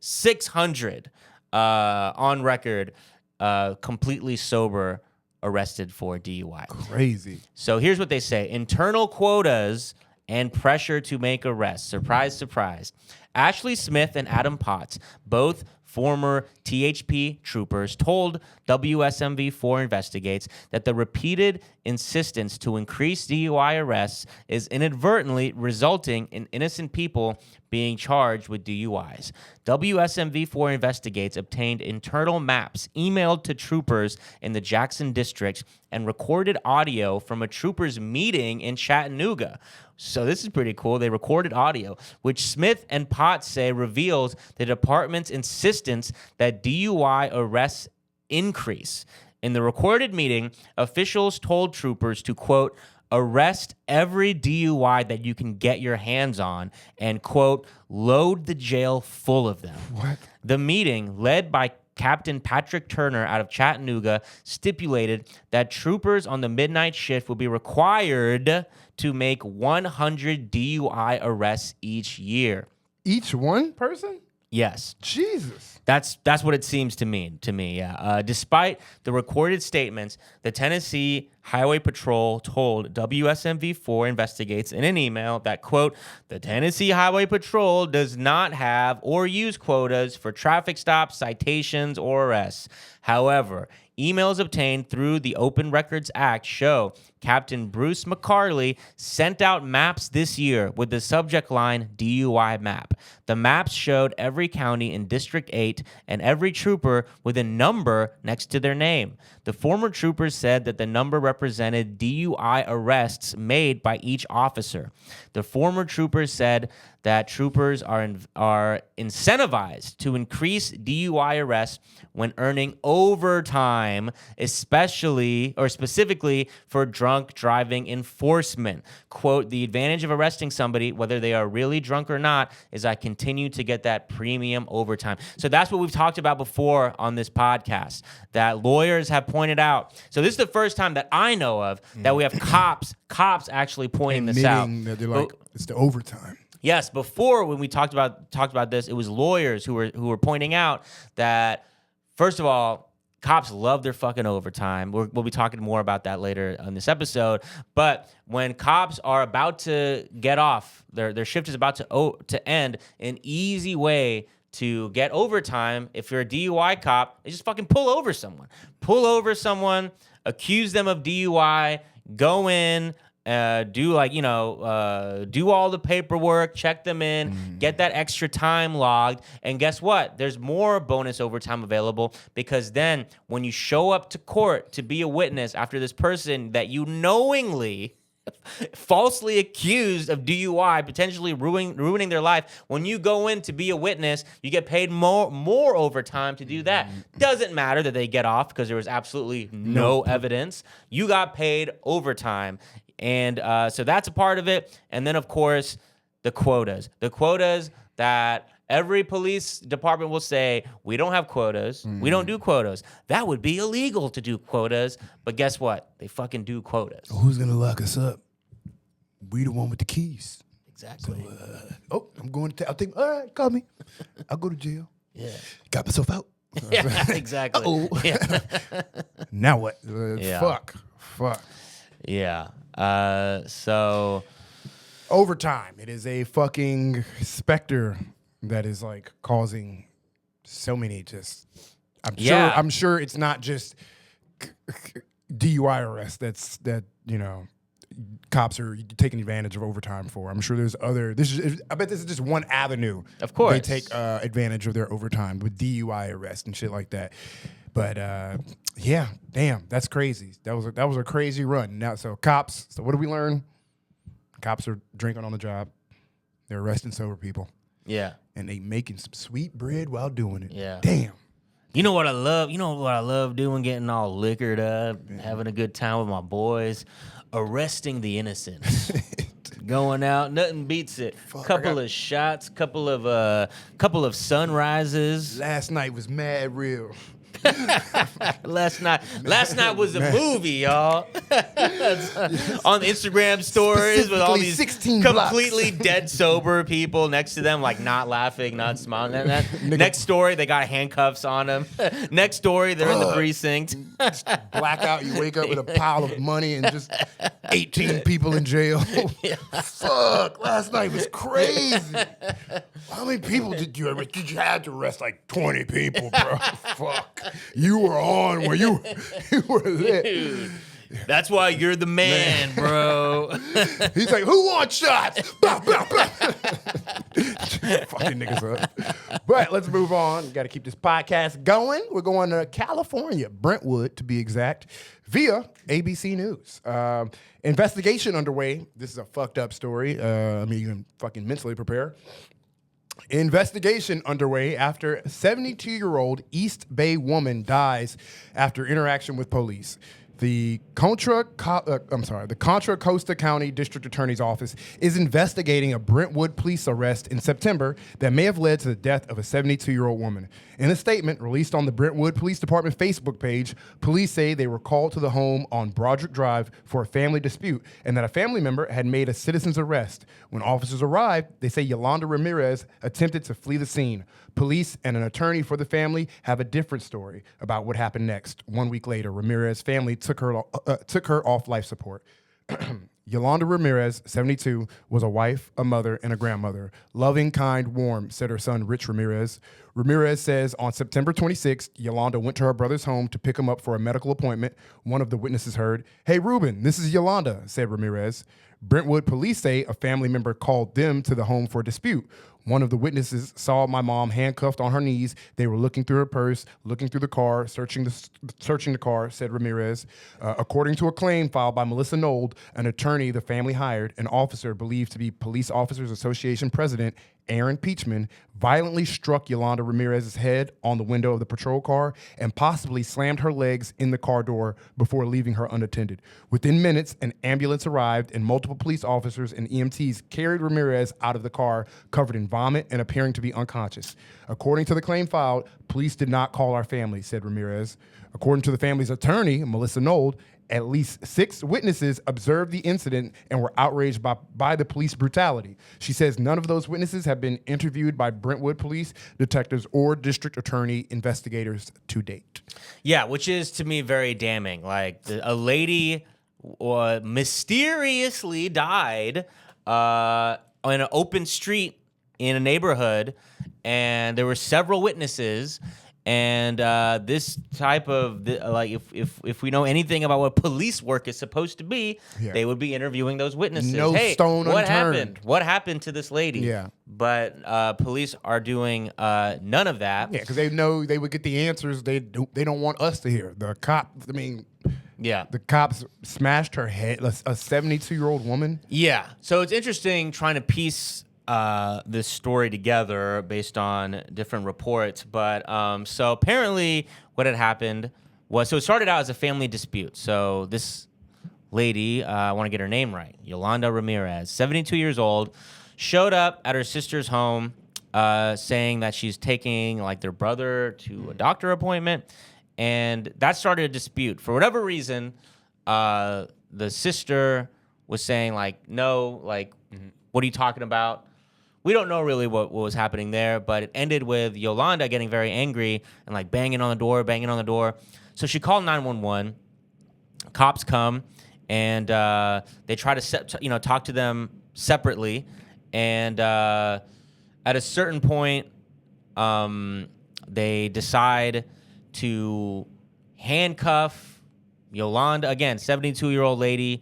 on record, completely sober, arrested for DUI. Crazy. So here's what they say. Internal quotas and pressure to make arrests. Surprise, surprise. Ashley Smith and Adam Potts, both former THP troopers, told WSMV4 Investigates that the repeated insistence to increase DUI arrests is inadvertently resulting in innocent people being charged with DUIs. WSMV4 Investigates obtained internal maps emailed to troopers in the Jackson district and recorded audio from a troopers meeting in Chattanooga. So this is pretty cool. They recorded audio, which Smith and Potts say reveals the department's insistence that DUI arrests increase. In the recorded meeting, officials told troopers to, quote, arrest every DUI that you can get your hands on and, quote, load the jail full of them. What? The meeting, led by Captain Patrick Turner out of Chattanooga, stipulated that troopers on the midnight shift will be required to make 100 DUI arrests each year. Each one person? Yes. Jesus. That's what it seems to me, yeah. Despite the recorded statements, the Tennessee Highway Patrol told WSMV4 Investigates in an email that, quote, the Tennessee Highway Patrol does not have or use quotas for traffic stops, citations, or arrests. However, emails obtained through the Open Records Act show Captain Bruce McCarley sent out maps this year with the subject line DUI map. The maps showed every county in District 8 and every trooper with a number next to their name. The former troopers said that the number represented DUI arrests made by each officer. The former troopers said that troopers are incentivized to increase DUI arrests when earning overtime, specifically for drunk driving enforcement. Quote, the advantage of arresting somebody, whether they are really drunk or not, is I continue to get that premium overtime. So that's what we've talked about before on this podcast, that lawyers have pointed out. So this is the first time that I know of that we have cops actually pointing this out. That they're like, it's the overtime. Yes, before when we talked about this, it was lawyers who were pointing out that, first of all, cops love their fucking overtime. We'll be talking more about that later on this episode. But when cops are about to get off, their shift is about to end, an easy way to get overtime, if you're a DUI cop, is just fucking pull over someone. Pull over someone, accuse them of DUI, go in, do all the paperwork, check them in, get that extra time logged, and guess what? There's more bonus overtime available, because then when you show up to court to be a witness after this person that you knowingly falsely accused of DUI, potentially ruining their life, when you go in to be a witness, you get paid more overtime to do that. Doesn't matter that they get off because there was absolutely no evidence. You got paid overtime. And so that's a part of it. And then, of course, the quotas. The quotas that every police department will say, we don't have quotas. We don't do quotas. That would be illegal to do quotas. But guess what? They fucking do quotas. Who's going to lock us up? We the one with the keys. Exactly. So, I'm going to, all right, call me. I'll go to jail. Yeah. Got myself out. Yeah, exactly. Uh-oh. Yeah. Now what? Yeah. Fuck. Yeah. So overtime. It is a fucking specter that is like causing so many I'm sure it's not just DUI arrests that cops are taking advantage of overtime for. I'm sure there's other. I bet this is just one avenue. Of course, they take advantage of their overtime with DUI arrests and shit like that. But yeah, damn, that's crazy. That was a crazy run. Now, so cops. So what do we learn? Cops are drinking on the job. They're arresting sober people. Yeah, and they making some sweet bread while doing it. Yeah, damn. You know what I love? You know what I love doing? Getting all liquored up, having a good time with my boys, arresting the innocent. Going out, nothing beats it. Couple of shots, couple of sunrises. Last night was mad real. Last night was a movie, y'all. On Instagram stories with all these completely dead sober people next to them, like not laughing, not smiling. Next story, they got handcuffs on them. Next story, they're in the precinct. Blackout, you wake up with a pile of money and just 18 people in jail. Fuck, last night was crazy. How many people did you arrest? Did you have to arrest like 20 people, bro? Fuck. You were on where you were lit. Dude, that's why you're the man, bro. He's like, who wants shots? Bah, bah, bah. Fucking niggas up. But let's move on. Got to keep this podcast going. We're going to California, Brentwood to be exact, via ABC News. Investigation underway. This is a fucked up story. You can fucking mentally prepare. Investigation underway after 72-year-old East Bay woman dies after interaction with police. The Contra Costa County District Attorney's Office is investigating a Brentwood police arrest in September that may have led to the death of a 72-year-old woman. In a statement released on the Brentwood Police Department Facebook page, police say they were called to the home on Broderick Drive for a family dispute and that a family member had made a citizen's arrest. When officers arrived, they say Yolanda Ramirez attempted to flee the scene. Police and an attorney for the family have a different story about what happened next. 1 week later, Ramirez's family took her off life support. Yolanda Ramirez, 72, was a wife, a mother, and a grandmother. Loving, kind, warm, said her son, Rich Ramirez. Ramirez says on September 26th, Yolanda went to her brother's home to pick him up for a medical appointment. One of the witnesses heard, "Hey, Ruben, this is Yolanda," said Ramirez. Brentwood police say a family member called them to the home for a dispute. One of the witnesses saw my mom handcuffed on her knees. They were looking through her purse, looking through the car, searching the car, said Ramirez. According to a claim filed by Melissa Nold, an attorney the family hired, an officer believed to be Police Officers Association president Aaron Peachman violently struck Yolanda Ramirez's head on the window of the patrol car and possibly slammed her legs in the car door before leaving her unattended. Within minutes, an ambulance arrived and multiple police officers and EMTs carried Ramirez out of the car, covered in vomit and appearing to be unconscious. According to the claim filed, police did not call our family, said Ramirez. According to the family's attorney, Melissa Nold, at least 6 witnesses observed the incident and were outraged by the police brutality. She says none of those witnesses have been interviewed by Brentwood police detectives or district attorney investigators to date. Yeah, which is to me very damning. Like a lady mysteriously died on an open street in a neighborhood, and there were several witnesses. And this type of if we know anything about what police work is supposed to be, they would be interviewing those witnesses. No stone what unturned. happened? What happened to this lady? Yeah. But police are doing none of that. Yeah, because they know they would get the answers they don't want us to hear. The cops smashed her head, a 72-year-old woman. Yeah. So it's interesting trying to piece this story together based on different reports. But so apparently what had happened was, so it started out as a family dispute. So this lady, I want to get her name right, Yolanda Ramirez, 72 years old, showed up at her sister's home saying that she's taking like their brother to a doctor appointment. And that started a dispute. For whatever reason, the sister was saying like, no, like, what are you talking about? We don't know really what was happening there, but it ended with Yolanda getting very angry and like banging on the door. So she called 911. Cops come and they try to talk to them separately. And at a certain point, they decide to handcuff Yolanda, again, 72-year-old lady.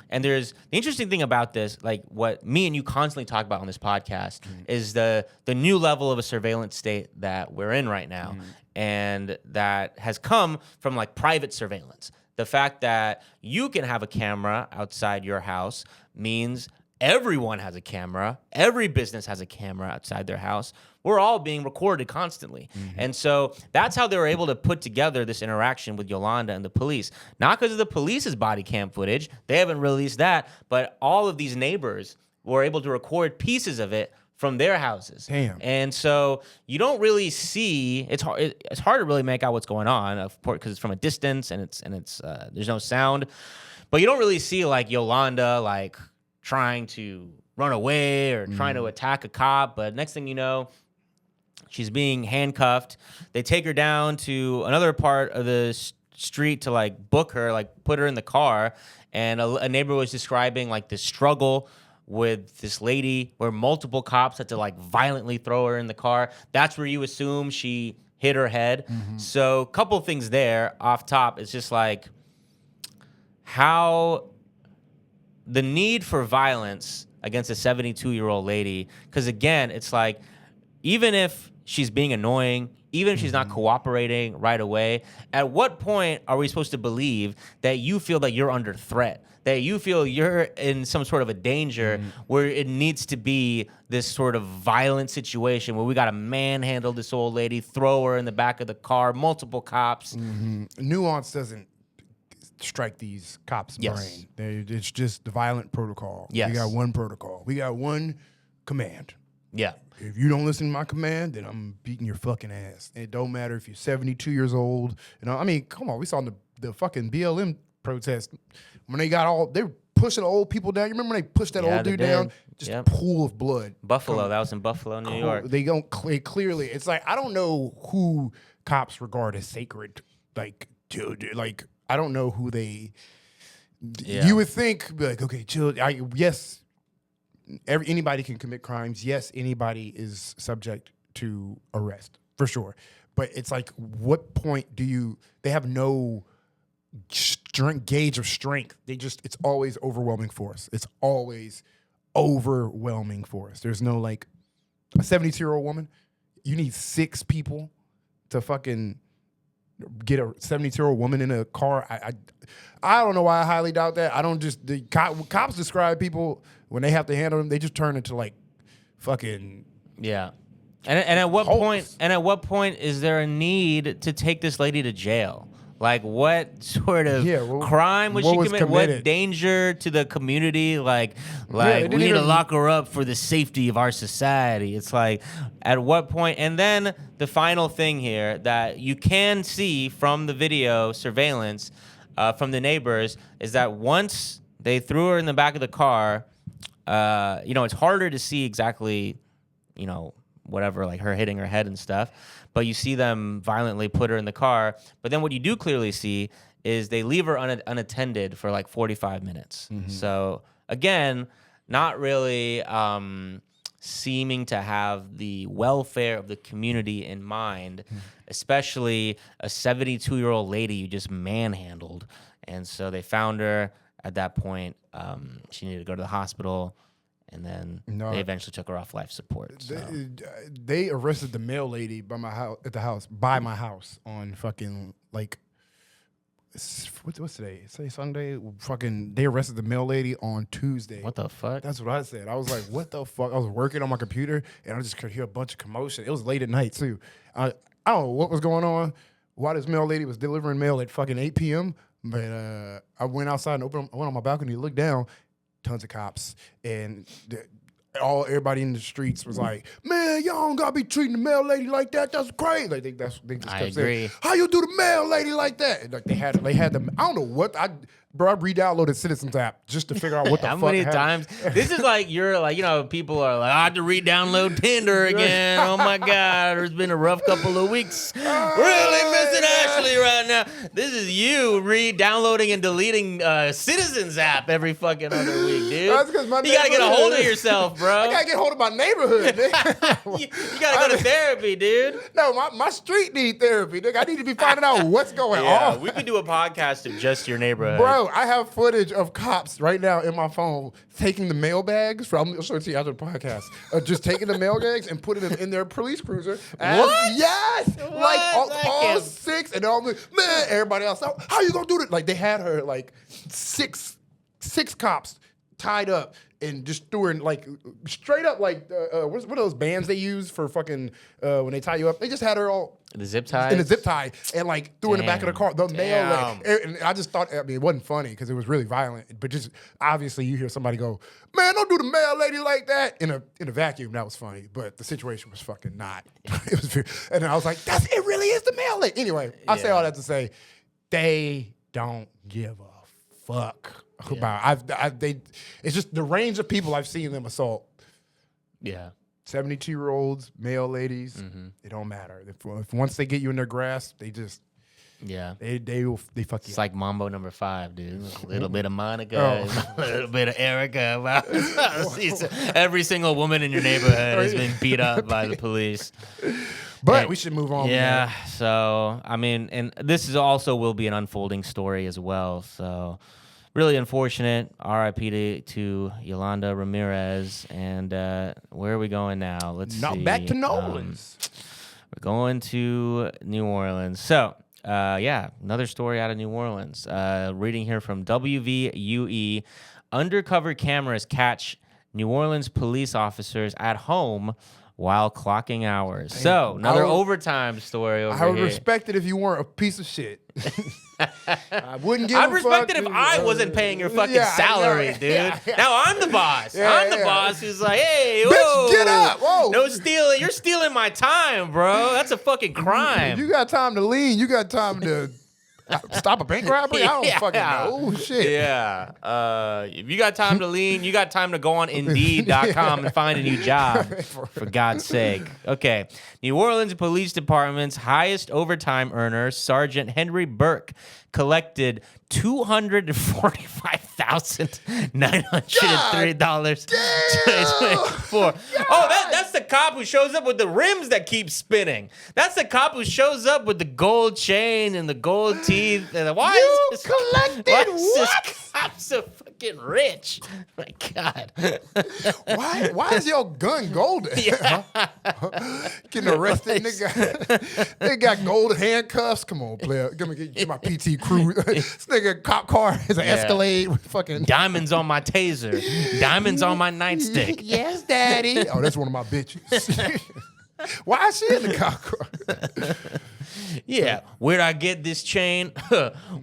And there's the interesting thing about this, like what me and you constantly talk about on this podcast, is the new level of a surveillance state that we're in right now. And that has come from like private surveillance. The fact that you can have a camera outside your house means everyone has a camera. Every business has a camera outside their house. We're all being recorded constantly. And so that's how they were able to put together this interaction with Yolanda and the police. Not because of the police's body cam footage. They haven't released that. But all of these neighbors were able to record pieces of it from their houses. Damn. And so you don't really see, it's hard to really make out what's going on, of course, because it's from a distance and it's there's no sound. But you don't really see like Yolanda like trying to run away or trying to attack a cop. But next thing you know, she's being handcuffed. They take her down to another part of the street to like book her, like put her in the car. And a neighbor was describing like this struggle with this lady where multiple cops had to like violently throw her in the car. That's where you assume she hit her head. So a couple things there off top. It's just like how the need for violence against a 72-year-old lady, because again, it's like, even if she's being annoying, even if she's not cooperating right away, at what point are we supposed to believe that you feel that you're under threat, that you feel you're in some sort of a danger where it needs to be this sort of violent situation where we got to manhandle this old lady, throw her in the back of the car, multiple cops? Nuance doesn't strike these cops' brain. It's just the violent protocol. Yes. We got one protocol. We got one command. Yeah. If you don't listen to my command, then I'm beating your fucking ass. It don't matter if you're 72 years old. You know, I mean, come on. We saw the fucking BLM protest when they were pushing the old people down. You remember when they pushed that old dude down? Just a pool of blood. Buffalo. That was in Buffalo, New York. They don't clearly. It's like, I don't know who cops regard as sacred. Like, dude, like, I don't know who they. Yeah. You would think like, okay, chill. Yes, anybody can commit crimes. Yes, anybody is subject to arrest for sure. But it's like, what point do you? They have no gauge of strength. It's always overwhelming force. It's always overwhelming force. There's no like a 72-year-old woman. You need 6 people to fucking get a 72-year-old woman in a car. I don't know why I highly doubt that. I don't just the cops describe people when they have to handle them. They just turn into like fucking Yeah. And at what Hulks. point? And at what point is there a need to take this lady to jail? Like, what sort of crime was she committed? What danger to the community? Like we need to lock her up for the safety of our society. It's like, at what point? And then the final thing here that you can see from the video surveillance from the neighbors is that once they threw her in the back of the car, it's harder to see exactly, whatever, like her hitting her head and stuff. But you see them violently put her in the car. But then what you do clearly see is they leave her unattended for like 45 minutes. Mm-hmm. So again, not really seeming to have the welfare of the community in mind, especially a 72-year-old lady you just manhandled. And so they found her at that point. She needed to go to the hospital. And then they eventually took her off life support. So. They arrested the mail lady by my house on fucking like what's today? Say Sunday. Fucking they arrested the mail lady on Tuesday. What the fuck? That's what I said. I was like, what the fuck? I was working on my computer and I just could hear a bunch of commotion. It was late at night too. I don't know what was going on. Why this mail lady was delivering mail at fucking 8 p.m. But I went outside and I went on my balcony to look down. Tons of cops and everybody in the streets was like, "Man, y'all don't gotta be treating the mail lady like that. That's crazy." Like they just kept I agree. saying, "How you do the mail lady like that?" And like they had them. I don't know what I re-downloaded Citizens app just to figure out what the How fuck. Many times? This is like you're like people are like, I have to re-download Tinder again. Oh my god, there's been a rough couple of weeks. Really missing Ashley right now. This is you re-downloading and deleting Citizens app every fucking other week, dude. That's because my you gotta get a hold of yourself, bro. I gotta get a hold of my neighborhood. you gotta go to therapy, dude. No, my street need therapy. Nigga. I need to be finding out what's going on. We could do a podcast of just your neighborhood, bro. I have footage of cops right now in my phone taking the mail bags. I'll show it to you after the podcast. Just taking the mail bags and putting them in their police cruiser. What? Yes. What? Like all 6, and all the man. Everybody else. How you gonna do that? Like they had her like six cops tied up and just threw her in, like straight up like what are those bands they use for fucking when they tie you up? They just had her all. The zip tie? In the zip tie, and like threw in the back of the car. The mail, like, and I just thought, it wasn't funny because it was really violent. But just obviously, you hear somebody go, "Man, don't do the mail lady like that." In a vacuum, that was funny. But the situation was fucking not. It was, and then I was like, it really is the mail lady. Anyway, I say all that to say, they don't give a fuck about. It's just the range of people I've seen them assault. Yeah. 72-year-olds, male ladies, it don't matter. If once they get you in their grasp, they just they fuck you. It's like Mambo number 5, dude. A little bit of Monica, a little bit of Erica. Every single woman in your neighborhood has been beat up by the police. But we should move on. Yeah. So I mean, and this is also will be an unfolding story as well. So. Really unfortunate. R.I.P. to Yolanda Ramirez. And where are we going now? Let's see. Back to New Orleans. We're going to New Orleans. So, another story out of New Orleans. Reading here from WVUE. Undercover cameras catch New Orleans police officers at home while clocking hours. Damn. So, another overtime story over here. I would respect it if you weren't a piece of shit. I wouldn't give a fuck. I'd respect it if I wasn't paying your fucking salary, dude. Yeah. Now I'm the boss. I'm the boss who's like, hey, whoa. Bitch, get up. Whoa. No stealing. You're stealing my time, bro. That's a fucking crime. You got time to lean. You got time to Stop a bank robbery? I don't fucking know. Oh, shit. Yeah. If you got time to lean, you got time to go on Indeed.com and find a new job, for God's sake. Okay. New Orleans Police Department's highest overtime earner, Sergeant Henry Burke, collected $245,903. Oh, that's the cop who shows up with the rims that keep spinning. That's the cop who shows up with the gold chain and the gold teeth. And why is this cop so fucking rich? My God. Why is your gun golden? Getting arrested, nigga. They got gold handcuffs. Come on, player. Get my PT crew. This nigga cop car is an Escalade with fucking diamonds on my taser. Diamonds on my nightstick. Yes, daddy. Oh, that's one of my bitches. Why is she in the cop car? Yeah, where'd I get this chain?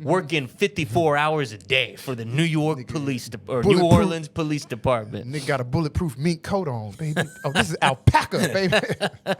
Working 54 hours a day for the New York Police or New Orleans Police Department. Nigga got a bulletproof mink coat on, baby. Oh, this is alpaca, baby. All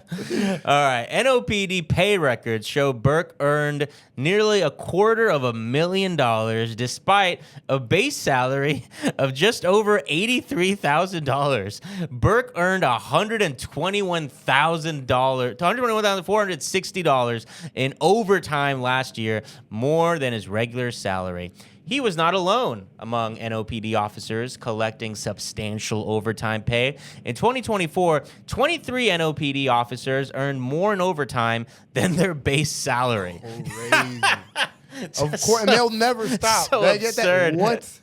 right, NOPD pay records show Burke earned nearly $250,000 despite a base salary of just over $83,000. Burke earned $121,460 in overtime last year, more than his regular salary. He was not alone among NOPD officers collecting substantial overtime pay. In 2024, 23 NOPD officers earned more in overtime than their base salary. Crazy. Of course, and they'll never stop. So they get absurd. that. What?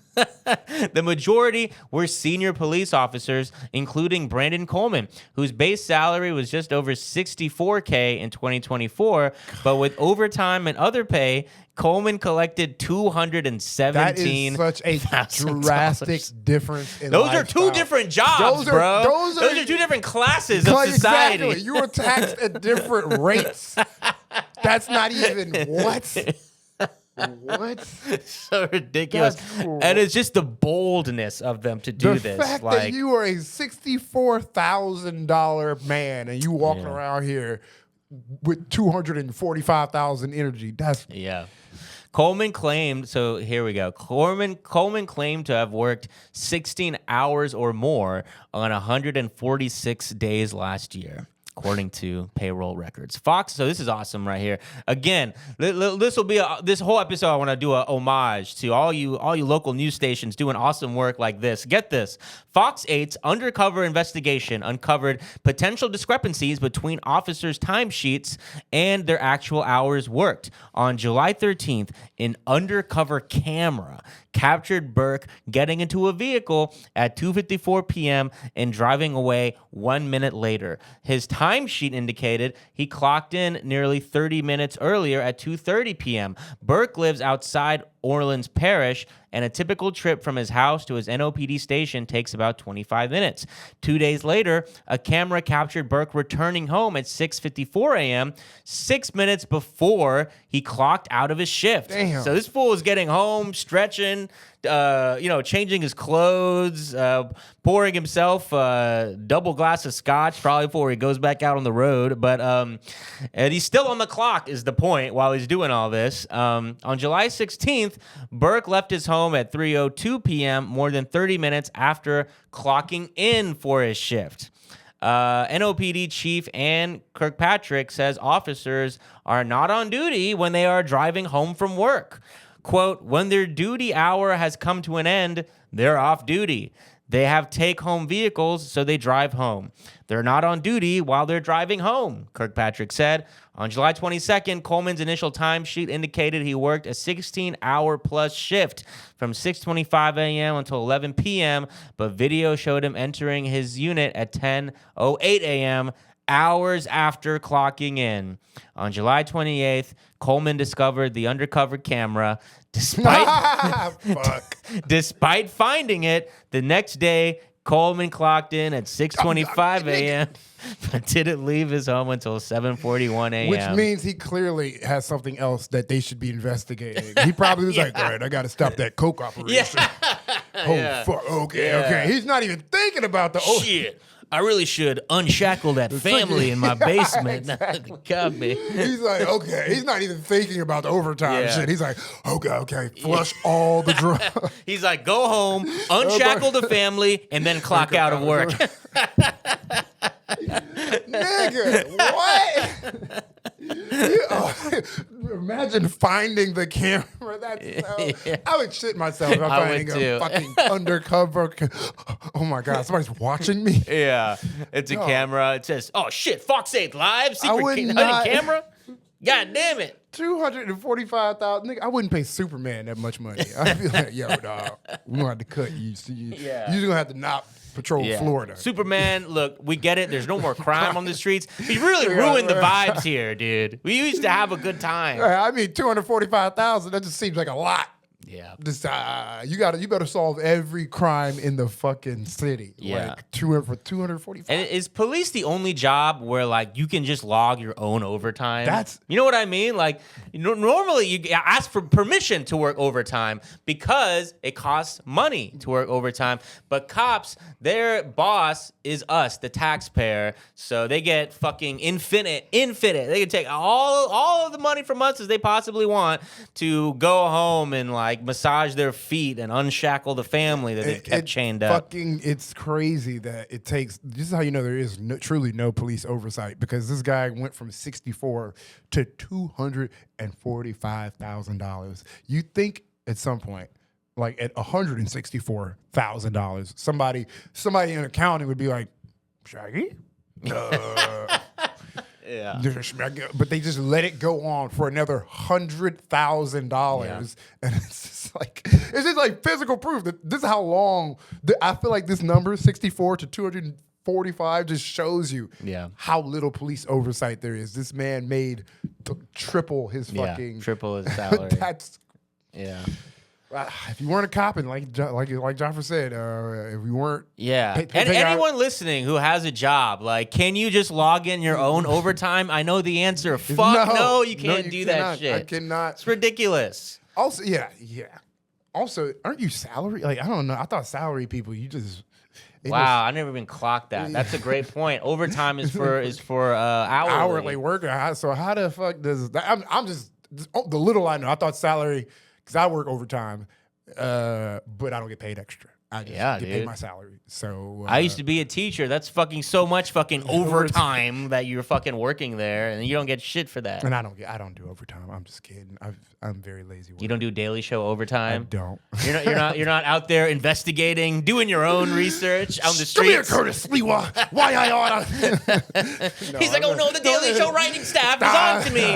The majority were senior police officers, including Brandon Coleman, whose base salary was just over $64K in 2024. But with overtime and other pay, Coleman collected $217,000. That is such a drastic difference in Those are two lifestyle. different jobs, bro. Those are two different classes of society. Exactly. You were taxed at different rates. That's not even what? What? So ridiculous. And it's just the boldness of them to do this. The fact that you are a $64,000 man and you walking around here with 245,000 energy. That's Coleman claimed, so here we go. Coleman claimed to have worked 16 hours or more on 146 days last year, according to payroll records. Fox, so this is awesome right here. Again, this will be this whole episode. I want to do a homage to all you local news stations doing awesome work like this. Get this: Fox 8's undercover investigation uncovered potential discrepancies between officers' timesheets and their actual hours worked. On July 13th, an undercover camera captured Burke getting into a vehicle at 2:54 p.m. and driving away 1 minute later. His timesheet indicated he clocked in nearly 30 minutes earlier at 2:30 p.m. Burke lives outside Orleans Parish, and a typical trip from his house to his NOPD station takes about 25 minutes. 2 days later, a camera captured Burke returning home at 6:54 a.m., 6 minutes before he clocked out of his shift. Damn. So this fool was getting home, stretching, changing his clothes, pouring himself a double glass of scotch, probably before he goes back out on the road. But and he's still on the clock is the point while he's doing all this. On July 16th, Burke left his home at 3:02 p.m., more than 30 minutes after clocking in for his shift. NOPD Chief Ann Kirkpatrick says officers are not on duty when they are driving home from work. Quote, when their duty hour has come to an end, they're off duty. They have take-home vehicles, so they drive home. They're not on duty while they're driving home, Kirkpatrick said. On July 22nd, Coleman's initial timesheet indicated he worked a 16-hour-plus shift from 6:25 a.m. until 11 p.m., but video showed him entering his unit at 10:08 a.m., hours after clocking in. On July 28th, Coleman discovered the undercover camera. Despite finding it, the next day, Coleman clocked in at 6:25 a.m., but didn't leave his home until 7:41 a.m. Which means he clearly has something else that they should be investigating. He probably was like, all right, I got to stop that coke operation. Fuck. Okay. He's not even thinking about the... Shit. I really should unshackle that family in my basement. Got me. He's like, okay. He's not even thinking about the overtime shit. He's like, okay, flush all the drugs. He's like, go home, unshackle the family, and then clock out of work. Nigga, what? Imagine finding the camera. I would shit myself if I'm finding a fucking undercover. Oh my God, somebody's watching me. Yeah, it's a camera. It says, "Oh shit, Fox 8 Live, secret hidden camera." God damn it. 245,000. Nigga, I wouldn't pay Superman that much money. I'd be like, yo, dog, we're gonna have to cut you. You're just gonna have to not patrol Florida. Superman, look, we get it. There's no more crime on the streets. He really ruined the vibes here, dude. We used to have a good time. I mean, 245,000. That just seems like a lot. Yeah. Just you better solve every crime in the fucking city. Yeah. Like 245. And is police the only job where like you can just log your own overtime? You know what I mean? Like normally you ask for permission to work overtime because it costs money to work overtime. But cops, their boss is us, the taxpayer. So they get fucking infinite. They can take all of the money from us as they possibly want to go home and like massage their feet and unshackle the family that they've kept chained up. It's crazy that it takes. This is how you know there is truly no police oversight, because this guy went from 64 to $245,000. You think at some point, like at $164,000, somebody in accounting would be like, Shaggy? Yeah. But they just let it go on for another $100,000. And it's just like physical proof that this is how long. I feel like this number, 64 to 245, just shows you how little police oversight there is. This man made triple his fucking. Triple his salary. If you weren't a cop, and like Joffer said, if you weren't, and anyone listening who has a job, like, can you just log in your own overtime? I know the answer. Fuck no, you can't do that shit. I cannot. It's ridiculous. Also, Also, aren't you salary? Like, I don't know. I thought salary people, you just. Wow, I never even clocked that. That's a great point. Overtime is for hourly worker. So how the fuck does that? I'm just the little I know. I thought salary. Because I work overtime, but I don't get paid extra. I just get paid my salary. So I used to be a teacher. That's fucking so much fucking overtime that you're fucking working there, and you don't get shit for that. And I don't do overtime. I'm just kidding. I'm very lazy. You don't do Daily Show overtime. I don't. You're not out there investigating, doing your own research on the streets. Come here, Curtis Lewa. Why I oughta? He's like, oh no, the Daily Show writing staff is on to me.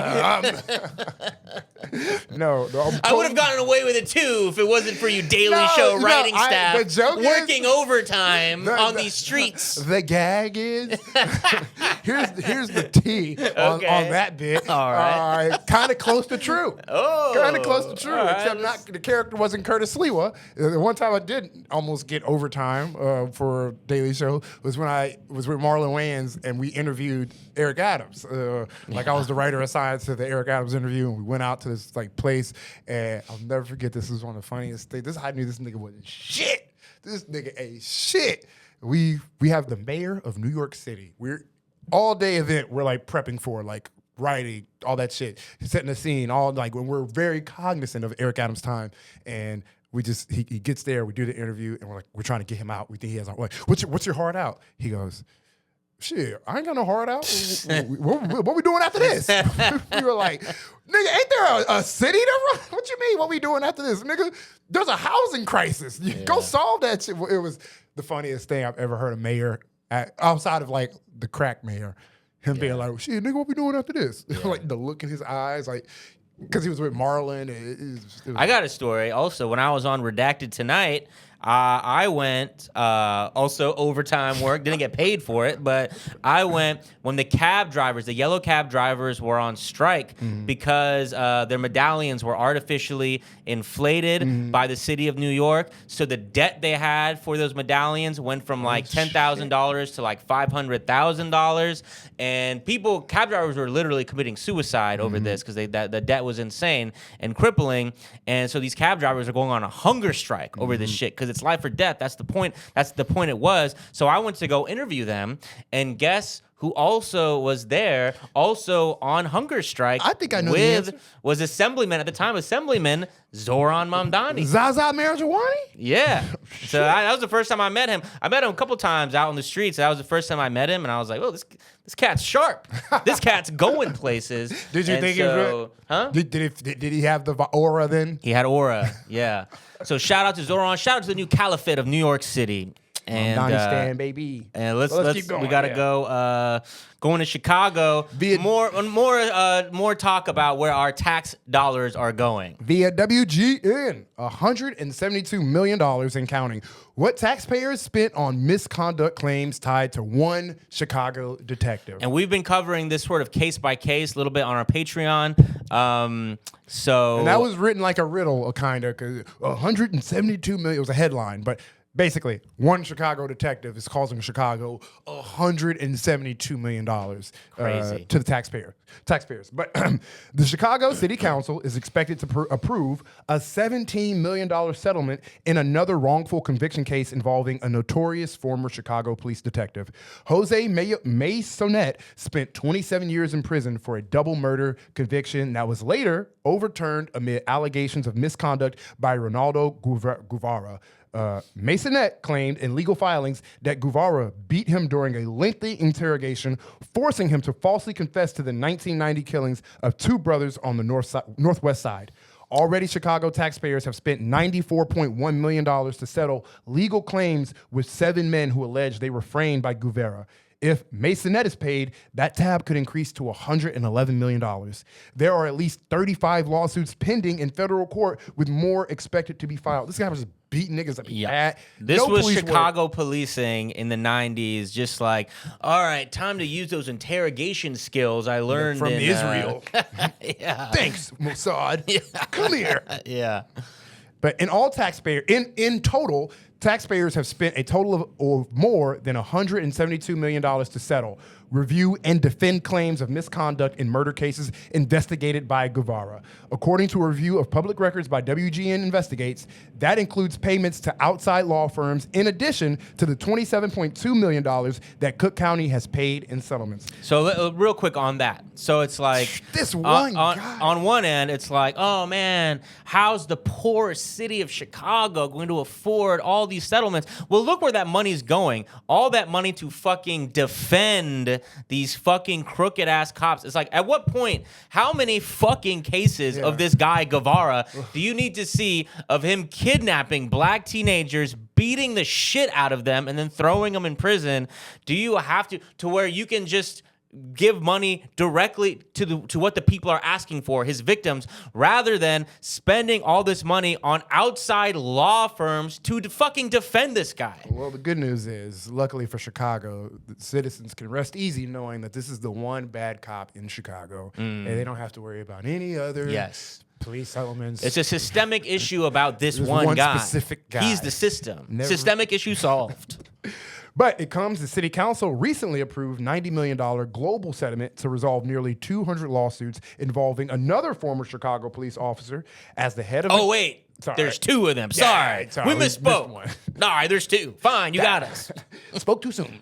No, I would have gotten away with it too if it wasn't for you Daily Show writing staff working overtime on these streets. The gag is here's the tea on that bit. All right, kind of close to true. Kind of close to true, except the character wasn't Curtis Lewa. The one time I did almost get overtime for Daily Show was when I was with Marlon Wayans and we interviewed Eric Adams. I was the writer assigned to the Eric Adams interview, and we went out to this like place, and I'll never forget. This was one of the funniest things. This is how I knew this nigga wasn't shit. This nigga ain't shit. We have the mayor of New York City. We're all day event. We're like prepping for like writing, all that shit, setting the scene. All like when we're very cognizant of Eric Adams' time, and we just he gets there. We do the interview, and we're trying to get him out. We think he has like what's your heart out? He goes, shit, I ain't got no heart out. What we doing after this? We were like, nigga, ain't there a city to run? What you mean? What we doing after this? Nigga, there's a housing crisis. Go solve that shit. It was the funniest thing I've ever heard a mayor, outside of like the crack mayor, him being like, shit, nigga, what we doing after this? Like the look in his eyes, like, because he was with Marlon. I got a story also. When I was on Redacted Tonight, I went, also overtime work, didn't get paid for it, but I went when the yellow cab drivers were on strike because their medallions were artificially inflated by the city of New York. So the debt they had for those medallions went from like $10,000 to like $500,000. And cab drivers were literally committing suicide over this because the debt was insane and crippling. And so these cab drivers are going on a hunger strike over this shit because It's life or death. That's the point. That's the point it was. So I went to go interview them, and guess who also was there, also on hunger strike. I think I know the answer. Was Assemblyman at the time, Assemblyman Zoran Mamdani. Zaza Marijuana? Yeah. So that was the first time I met him. I met him a couple times out on the streets. That was the first time I met him, and I was like, "Oh, this cat's sharp. This cat's going places." Did you think he was? Huh? Did he have the aura then? He had aura. Yeah. So shout out to Zoran. Shout out to the new caliphate of New York City. And stand, baby. And let's keep going. We gotta go. Going to Chicago. More talk about where our tax dollars are going. Via WGN, $172 million and counting. What taxpayers spent on misconduct claims tied to one Chicago detective. And we've been covering this sort of case by case a little bit on our Patreon. And that was written like a riddle, kind of, because $172 million was a headline, but basically, one Chicago detective is causing Chicago $172 million Crazy. to the taxpayers. But the Chicago City Council is expected to approve a $17 million settlement in another wrongful conviction case involving a notorious former Chicago police detective. Jose Maisonette spent 27 years in prison for a double murder conviction that was later overturned amid allegations of misconduct by Ronaldo Guevara. Maisonette claimed in legal filings that Guevara beat him during a lengthy interrogation, forcing him to falsely confess to the 1990 killings of two brothers on the northwest side. Already, Chicago taxpayers have spent $94.1 million to settle legal claims with 7 men who allege they were framed by Guevara. If Maisonette is paid, that tab could increase to $111 million. There are at least 35 lawsuits pending in federal court, with more expected to be filed. This guy was just beating niggas up. Yeah. This was Chicago policing in the 90s, just like, all right, time to use those interrogation skills I learned from Israel. Yeah. Thanks, Mossad. Yeah. Come here. Yeah. But in total, taxpayers have spent a total of more than $172 million to settle, review, and defend claims of misconduct in murder cases investigated by Guevara. According to a review of public records by WGN Investigates, that includes payments to outside law firms in addition to the $27.2 million that Cook County has paid in settlements. So real quick on that. So it's like this one guy. On one end, it's like, oh man, how's the poor city of Chicago going to afford all these settlements? Well, look where that money's going. All that money to fucking defend these fucking crooked ass cops. It's like, at what point, how many fucking cases of this guy Guevara do you need to see of him kidnapping black teenagers, beating the shit out of them, and then throwing them in prison? Do you have to where you can just give money directly to what the people are asking for, his victims, rather than spending all this money on outside law firms to fucking defend this guy? Well, the good news is, luckily for Chicago, the citizens can rest easy knowing that this is the one bad cop in Chicago, and they don't have to worry about any other police settlements. It's a systemic issue about this one guy. Specific guy. He's the system. Systemic issue solved. But the city council recently approved $90 million global settlement to resolve nearly 200 lawsuits involving another former Chicago police officer as the head of... Oh, wait. There's 2 of them. Sorry. We misspoke. One. All right, there's 2. Fine, you got us. Spoke too soon.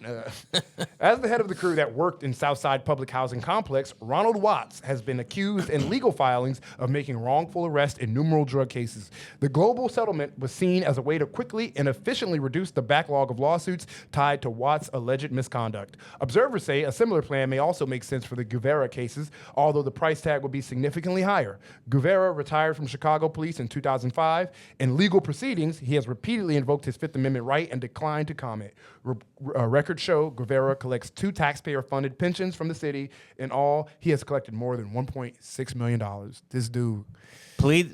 As the head of the crew that worked in Southside Public Housing Complex, Ronald Watts has been accused in legal filings of making wrongful arrest in numerous drug cases. The global settlement was seen as a way to quickly and efficiently reduce the backlog of lawsuits tied to Watts' alleged misconduct. Observers say a similar plan may also make sense for the Guevara cases, although the price tag would be significantly higher. Guevara retired from Chicago Police in 2005. In legal proceedings, he has repeatedly invoked his Fifth Amendment right and declined to comment. Records show Guevara collects 2 taxpayer-funded pensions from the city. In all, he has collected more than $1.6 million. This dude.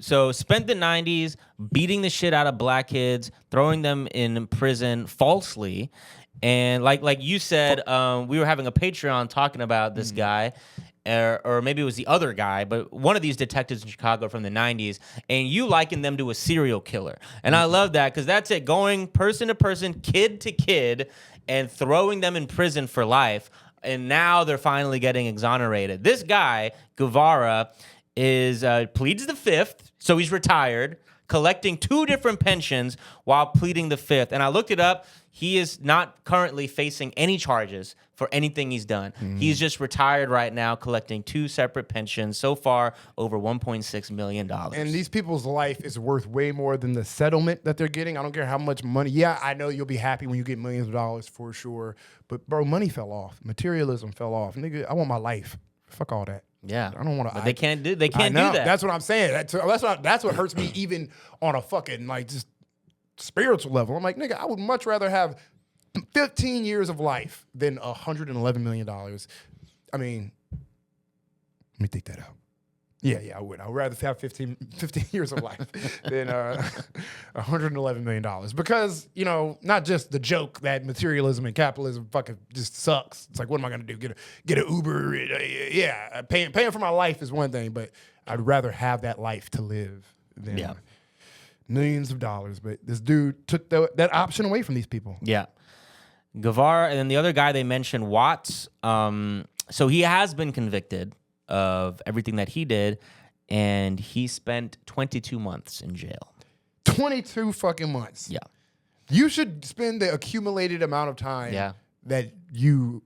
So spent the 90s beating the shit out of black kids, throwing them in prison falsely. And like you said, we were having a Patreon talking about this guy. Or maybe it was the other guy, but one of these detectives in Chicago from the 90s, and you liken them to a serial killer. And I love that, because that's it, going person to person, kid to kid, and throwing them in prison for life. And now they're finally getting exonerated. This guy, Guevara, pleads the fifth, so he's retired. collecting 2 different pensions while pleading the 5th. And I looked it up. He is not currently facing any charges for anything he's done. He's just retired right now, collecting 2 separate pensions. So far, over $1.6 million. And these people's life is worth way more than the settlement that they're getting. I don't care how much money. Yeah, I know you'll be happy when you get millions of dollars for sure. But, bro, money fell off. Materialism fell off. Nigga, I want my life. Fuck all that. Yeah, I don't want to. But they can't do. They can't do that. That's what I'm saying. That's what hurts me even on a fucking like just spiritual level. I'm like, nigga, I would much rather have 15 years of life than $111 million. I mean, let me take that out. Yeah, I would. I would rather have 15 years of life than $111 million. Because, you know, not just the joke that materialism and capitalism fucking just sucks. It's like, what am I going to do? Get an Uber? Yeah, paying for my life is one thing, but I'd rather have that life to live than millions of dollars. But this dude took that option away from these people. Yeah. Guevara, and then the other guy they mentioned, Watts. So he has been convicted of everything that he did, and he spent 22 months in jail. 22 fucking months. Yeah. You should spend the accumulated amount of time that you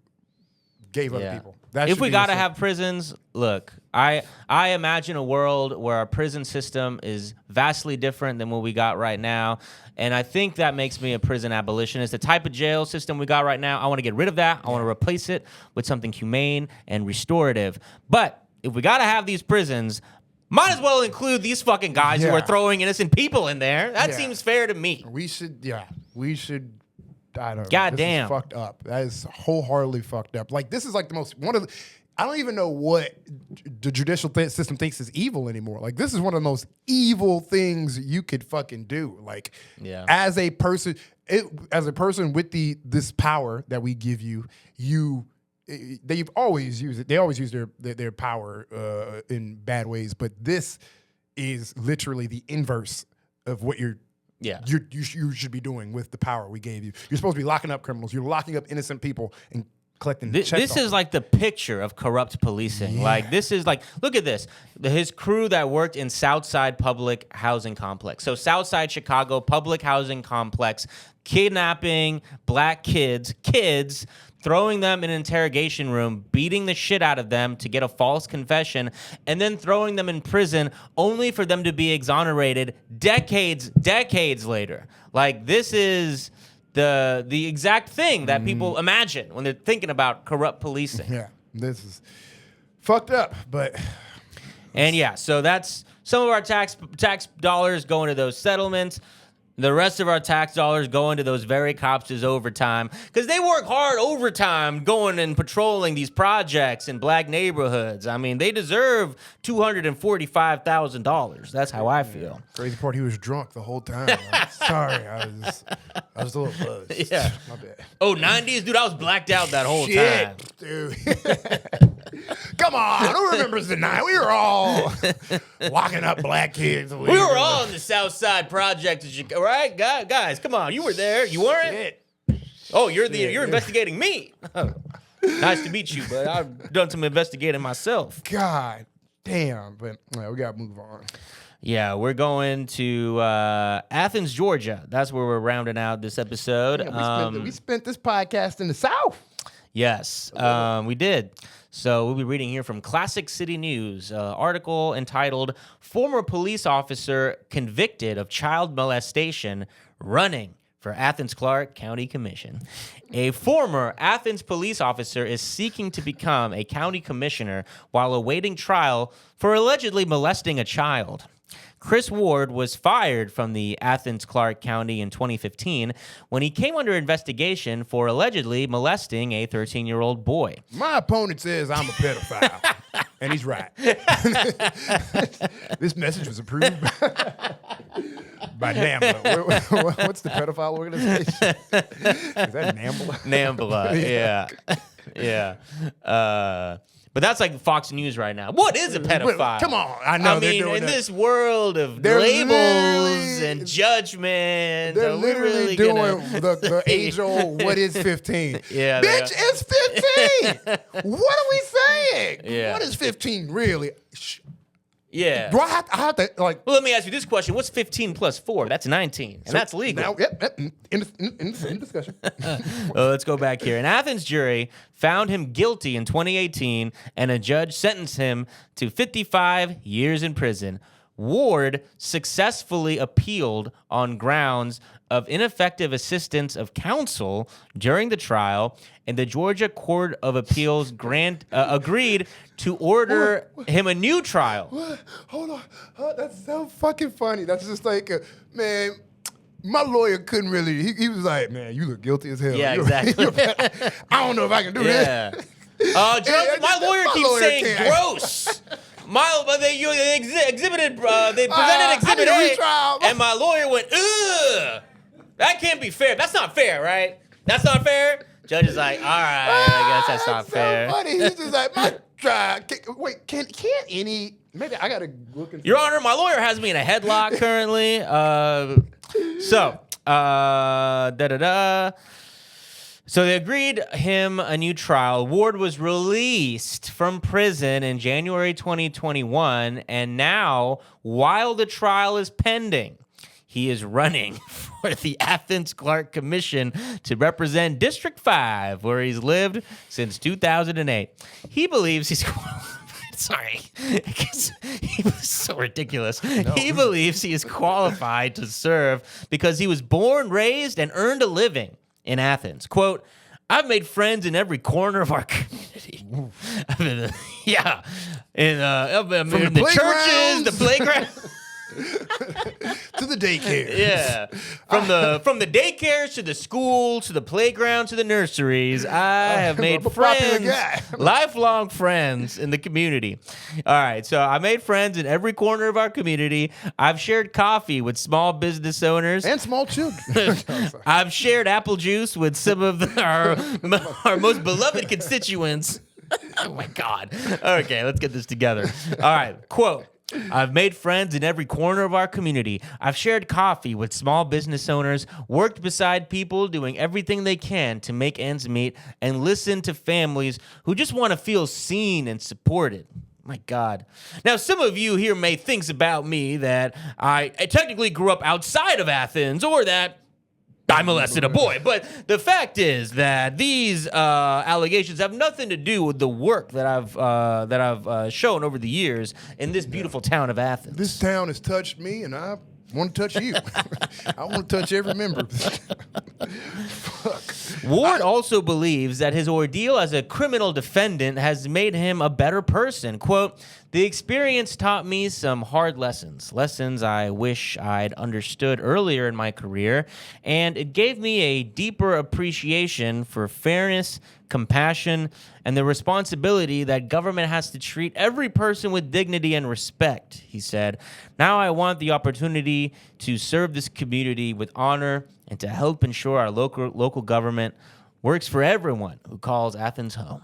gave other people. If we gotta have prisons, look, I imagine a world where our prison system is vastly different than what we got right now. And I think that makes me a prison abolitionist. The type of jail system we got right now, I want to get rid of that. I want to replace it with something humane and restorative. But if we gotta have these prisons, might as well include these fucking guys who are throwing innocent people in there. That seems fair to me. We should. I don't know. God this damn. is fucked up. That is wholeheartedly fucked up. Like, this is like the most, I don't even know what the judicial system thinks is evil anymore. Like, this is one of the most evil things you could fucking do. Like, as a person with this power that we give you, they've always used it. They always use their power in bad ways. But this is literally the inverse of what you should be doing with the power we gave you. You're supposed to be locking up criminals. You're locking up innocent people and collecting checks. This is like the picture of corrupt policing. Like, this is like, look at this. His crew that worked in Southside Public Housing Complex. So Southside Chicago Public Housing Complex, kidnapping black kids, throwing them in an interrogation room, beating the shit out of them to get a false confession, and then throwing them in prison only for them to be exonerated decades later. Like, this is the exact thing that people imagine when they're thinking about corrupt policing. Yeah, this is fucked up, but... And so that's some of our tax dollars going to those settlements. The rest of our tax dollars go into those very cops' overtime, because they work hard overtime going and patrolling these projects in black neighborhoods. I mean, they deserve $245,000. That's how I feel. Crazy part, he was drunk the whole time. Sorry, I was a little buzzed. Yeah. My bad. Oh, 90s? Dude, I was blacked out that whole time. Dude. Come on, who remembers the night? We were all locking up black kids. We were all in the South Side Project, right? Guys, come on. You were there. You weren't? Shit. Oh, you're investigating me. Nice to meet you, but I've done some investigating myself. God damn. But we got to move on. Yeah, we're going to Athens, Georgia. That's where we're rounding out this episode. Yeah, we spent this podcast in the South. Yes, we did. So we'll be reading here from Classic City News, article entitled "Former Police Officer Convicted of Child Molestation Running for Athens-Clarke County Commission." A former Athens police officer is seeking to become a county commissioner while awaiting trial for allegedly molesting a child. Chris Ward was fired from the Athens-Clarke County in 2015 when he came under investigation for allegedly molesting a 13-year-old boy. My opponent says I'm a pedophile, and he's right. This message was approved by NAMBLA. What's the pedophile organization? Is that NAMBLA? NAMBLA, yeah. But that's like Fox News right now. What is a pedophile? Come on. I know. I mean, in this world of labels and judgment, they're literally doing the age-old what is 15. Yeah, bitch, it's 15. What are we saying? Yeah. What is 15 really? Yeah. Do I have to like? Well, let me ask you this question: what's 15 plus 4? That's 19, and that's legal. Now, yep, in discussion. Well, let's go back here. An Athens jury found him guilty in 2018, and a judge sentenced him to 55 years in prison. Ward successfully appealed on grounds of ineffective assistance of counsel during the trial, and the Georgia Court of Appeals agreed to order him a new trial. What? Hold on. That's so fucking funny. That's just like, man, my lawyer couldn't really. He was like, man, you look guilty as hell. Yeah, exactly. I don't know if I can do Yeah. that. Judge, my lawyer keeps saying can't. gross. They presented Exhibit I need a A, retrial. and my lawyer went, ugh. That can't be fair. That's not fair, right? That's not fair? Judge is like, all right, I guess that's not fair. So funny. He's just like, my trial. Can't any? Maybe I gotta look into. Your Honor, my lawyer has me in a headlock currently. So they agreed him a new trial. Ward was released from prison in January 2021, and now, while the trial is pending, he is running for the Athens Clark Commission to represent District 5, where he's lived since 2008. He believes he's sorry. He was so ridiculous. No. He believes he is qualified to serve because he was born, raised, and earned a living in Athens. Quote, I've made friends in every corner of our community. Yeah. In the churches, the playground. To the daycare. Yeah. From the daycares to the schools to the playgrounds to the nurseries, I have made friends, lifelong friends in the community. All right, so I made friends in every corner of our community. I've shared coffee with small business owners and small children. I've shared apple juice with some of our most beloved constituents. Oh my God. Okay, let's get this together. All right, quote. I've made friends in every corner of our community. I've shared coffee with small business owners, worked beside people doing everything they can to make ends meet, and listened to families who just want to feel seen and supported. My God. Now, some of you here may think about me that I technically grew up outside of Athens, or that I molested a boy, but the fact is that these allegations have nothing to do with the work that I've shown over the years in this beautiful town of Athens. This town has touched me, and I want to touch you. I want to touch every member. Fuck. Ward also believes that his ordeal as a criminal defendant has made him a better person. Quote, the experience taught me some hard lessons I wish I'd understood earlier in my career, and it gave me a deeper appreciation for fairness, compassion, and the responsibility that government has to treat every person with dignity and respect, he said. Now I want the opportunity to serve this community with honor and to help ensure our local government works for everyone who calls Athens home.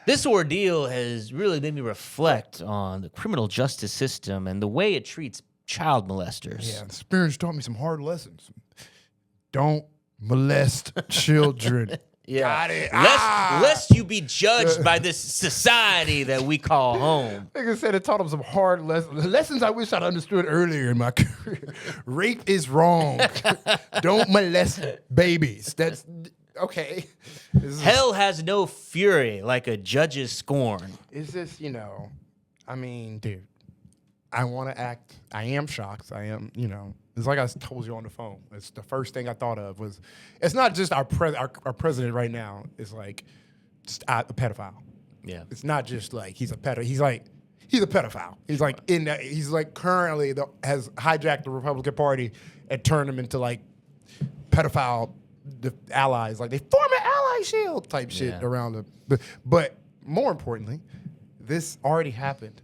This ordeal has really made me reflect on the criminal justice system and the way it treats child molesters. Yeah, the experience taught me some hard lessons. Don't molest children. Yeah. Got it. Lest you be judged by this society that we call home. Like I said, it taught him some hard lessons. Lessons I wish I'd understood earlier in my career. Rape is wrong. Don't molest babies. That's okay. Hell has no fury like a judge's scorn. It's just, I mean, dude, I want to act. I am shocked. I am, it's like I told you on the phone. It's the first thing I thought of was, it's not just our president right now. It's like just a pedophile. Yeah. It's not just like he's a pedophile. He's a pedophile. He's like in that. He's like currently has hijacked the Republican Party and turned them into like pedophile allies. Like they form an ally shield type shit around them. But more importantly, this already happened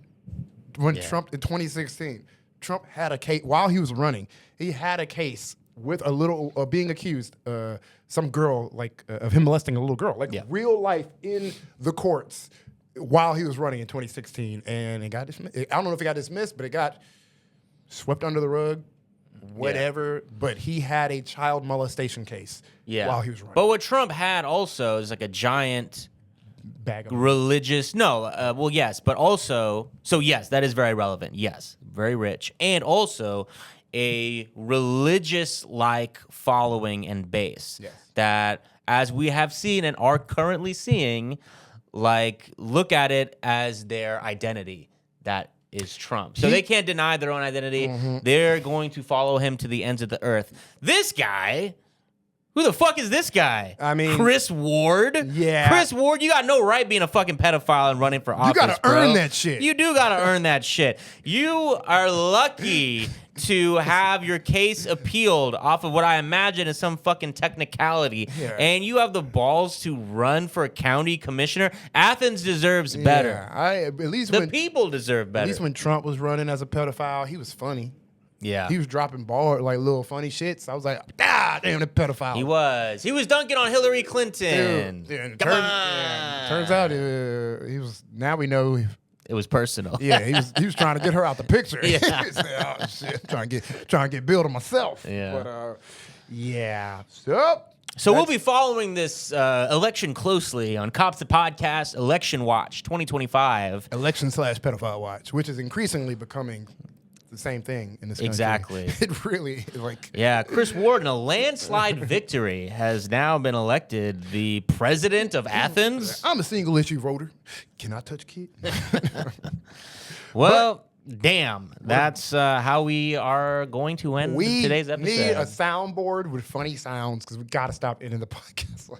when Trump in 2016. Trump had a case while he was running. He had a case with a little being accused, some girl of him molesting a little girl, real life in the courts while he was running in 2016, and it got dismissed. I don't know if it got dismissed, but it got swept under the rug, whatever. Yeah. But he had a child molestation case while he was running. But what Trump had also is like a giant bag of religious. No, well, yes, but also, so yes, that is very relevant. Yes, very rich, and also a religious-like following and base. Yes. That, as we have seen and are currently seeing, like, look at it as their identity. That is Trump. So they can't deny their own identity. They're going to follow him to the ends of the earth. This guy, who the fuck is this guy? I mean, Chris Ward? Yeah. Chris Ward, you got no right being a fucking pedophile and running for office, You gotta bro. earn that shit. You do gotta earn that shit. You are lucky to have your case appealed off of what I imagine is some fucking technicality. Yeah. And you have the balls to run for a county commissioner. Athens deserves better. Yeah, at least The when people deserve better. at least when Trump was running as a pedophile, he was funny. Yeah. He was dropping ball like little funny shits. I was like, ah, damn, the pedophile. He was. He was dunking on Hillary Clinton. Dude, and Come turns, on. yeah, turns out he was. Now we know. It was personal. Yeah, he was trying to get her out the picture. Yeah. He said, oh shit, trying to get Bill to myself. Yeah. But yeah. So we'll be following this election closely on KAWPS the Podcast Election Watch 2025. Election/pedophile watch, which is increasingly becoming the same thing in this country. Exactly. It really like. Yeah, Chris Ward, in a landslide victory, has now been elected the president of Athens. I'm a single issue voter. Can I touch kid? Well, damn. That's how we are going to end We today's episode. need a soundboard with funny sounds because we got to stop ending the podcast.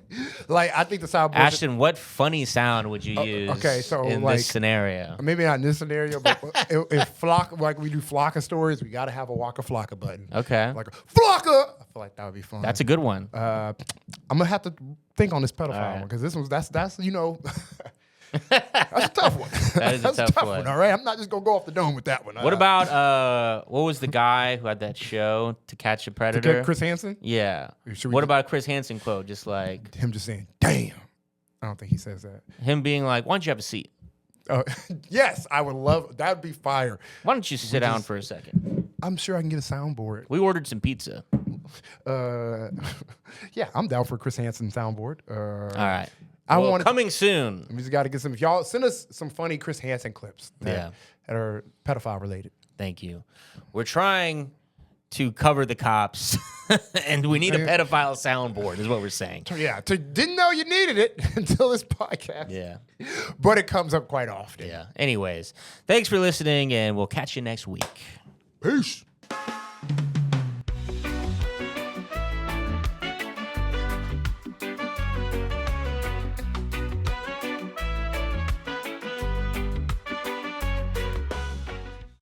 like I think the soundboard. Ashton, what funny sound would you use okay, so, in like, this scenario? Maybe not in this scenario, but if flock like we do Flocka stories, we got to have a Waka Flocka button. Okay. Like a Flocka. I feel like that would be fun. That's a good one. I'm gonna have to think on this pedophile right. one because this one's that's you know. That's a tough one. That is a That's tough one. All right, I'm not just gonna go off the dome with that one. What about what was the guy who had that show To Catch a Predator? Chris Hansen? Yeah. Should we What just- about a Chris Hansen quote? Just like Him just saying, "Damn." I don't think he says that. him being like, "Why don't you have a seat? Yes, I would love. That'd be fire. Why don't you sit down for a second? I'm sure I can get a soundboard. We ordered some pizza. Yeah, I'm down for a Chris Hansen soundboard. All right. I Well, wanted- coming soon. We just got to get some. If y'all send us some funny Chris Hansen clips that are pedophile related. Thank you. We're trying to cover the cops, and we need a pedophile soundboard, is what we're saying. Yeah, didn't know you needed it until this podcast. Yeah. But it comes up quite often. Yeah. Anyways, thanks for listening, and we'll catch you next week. Peace.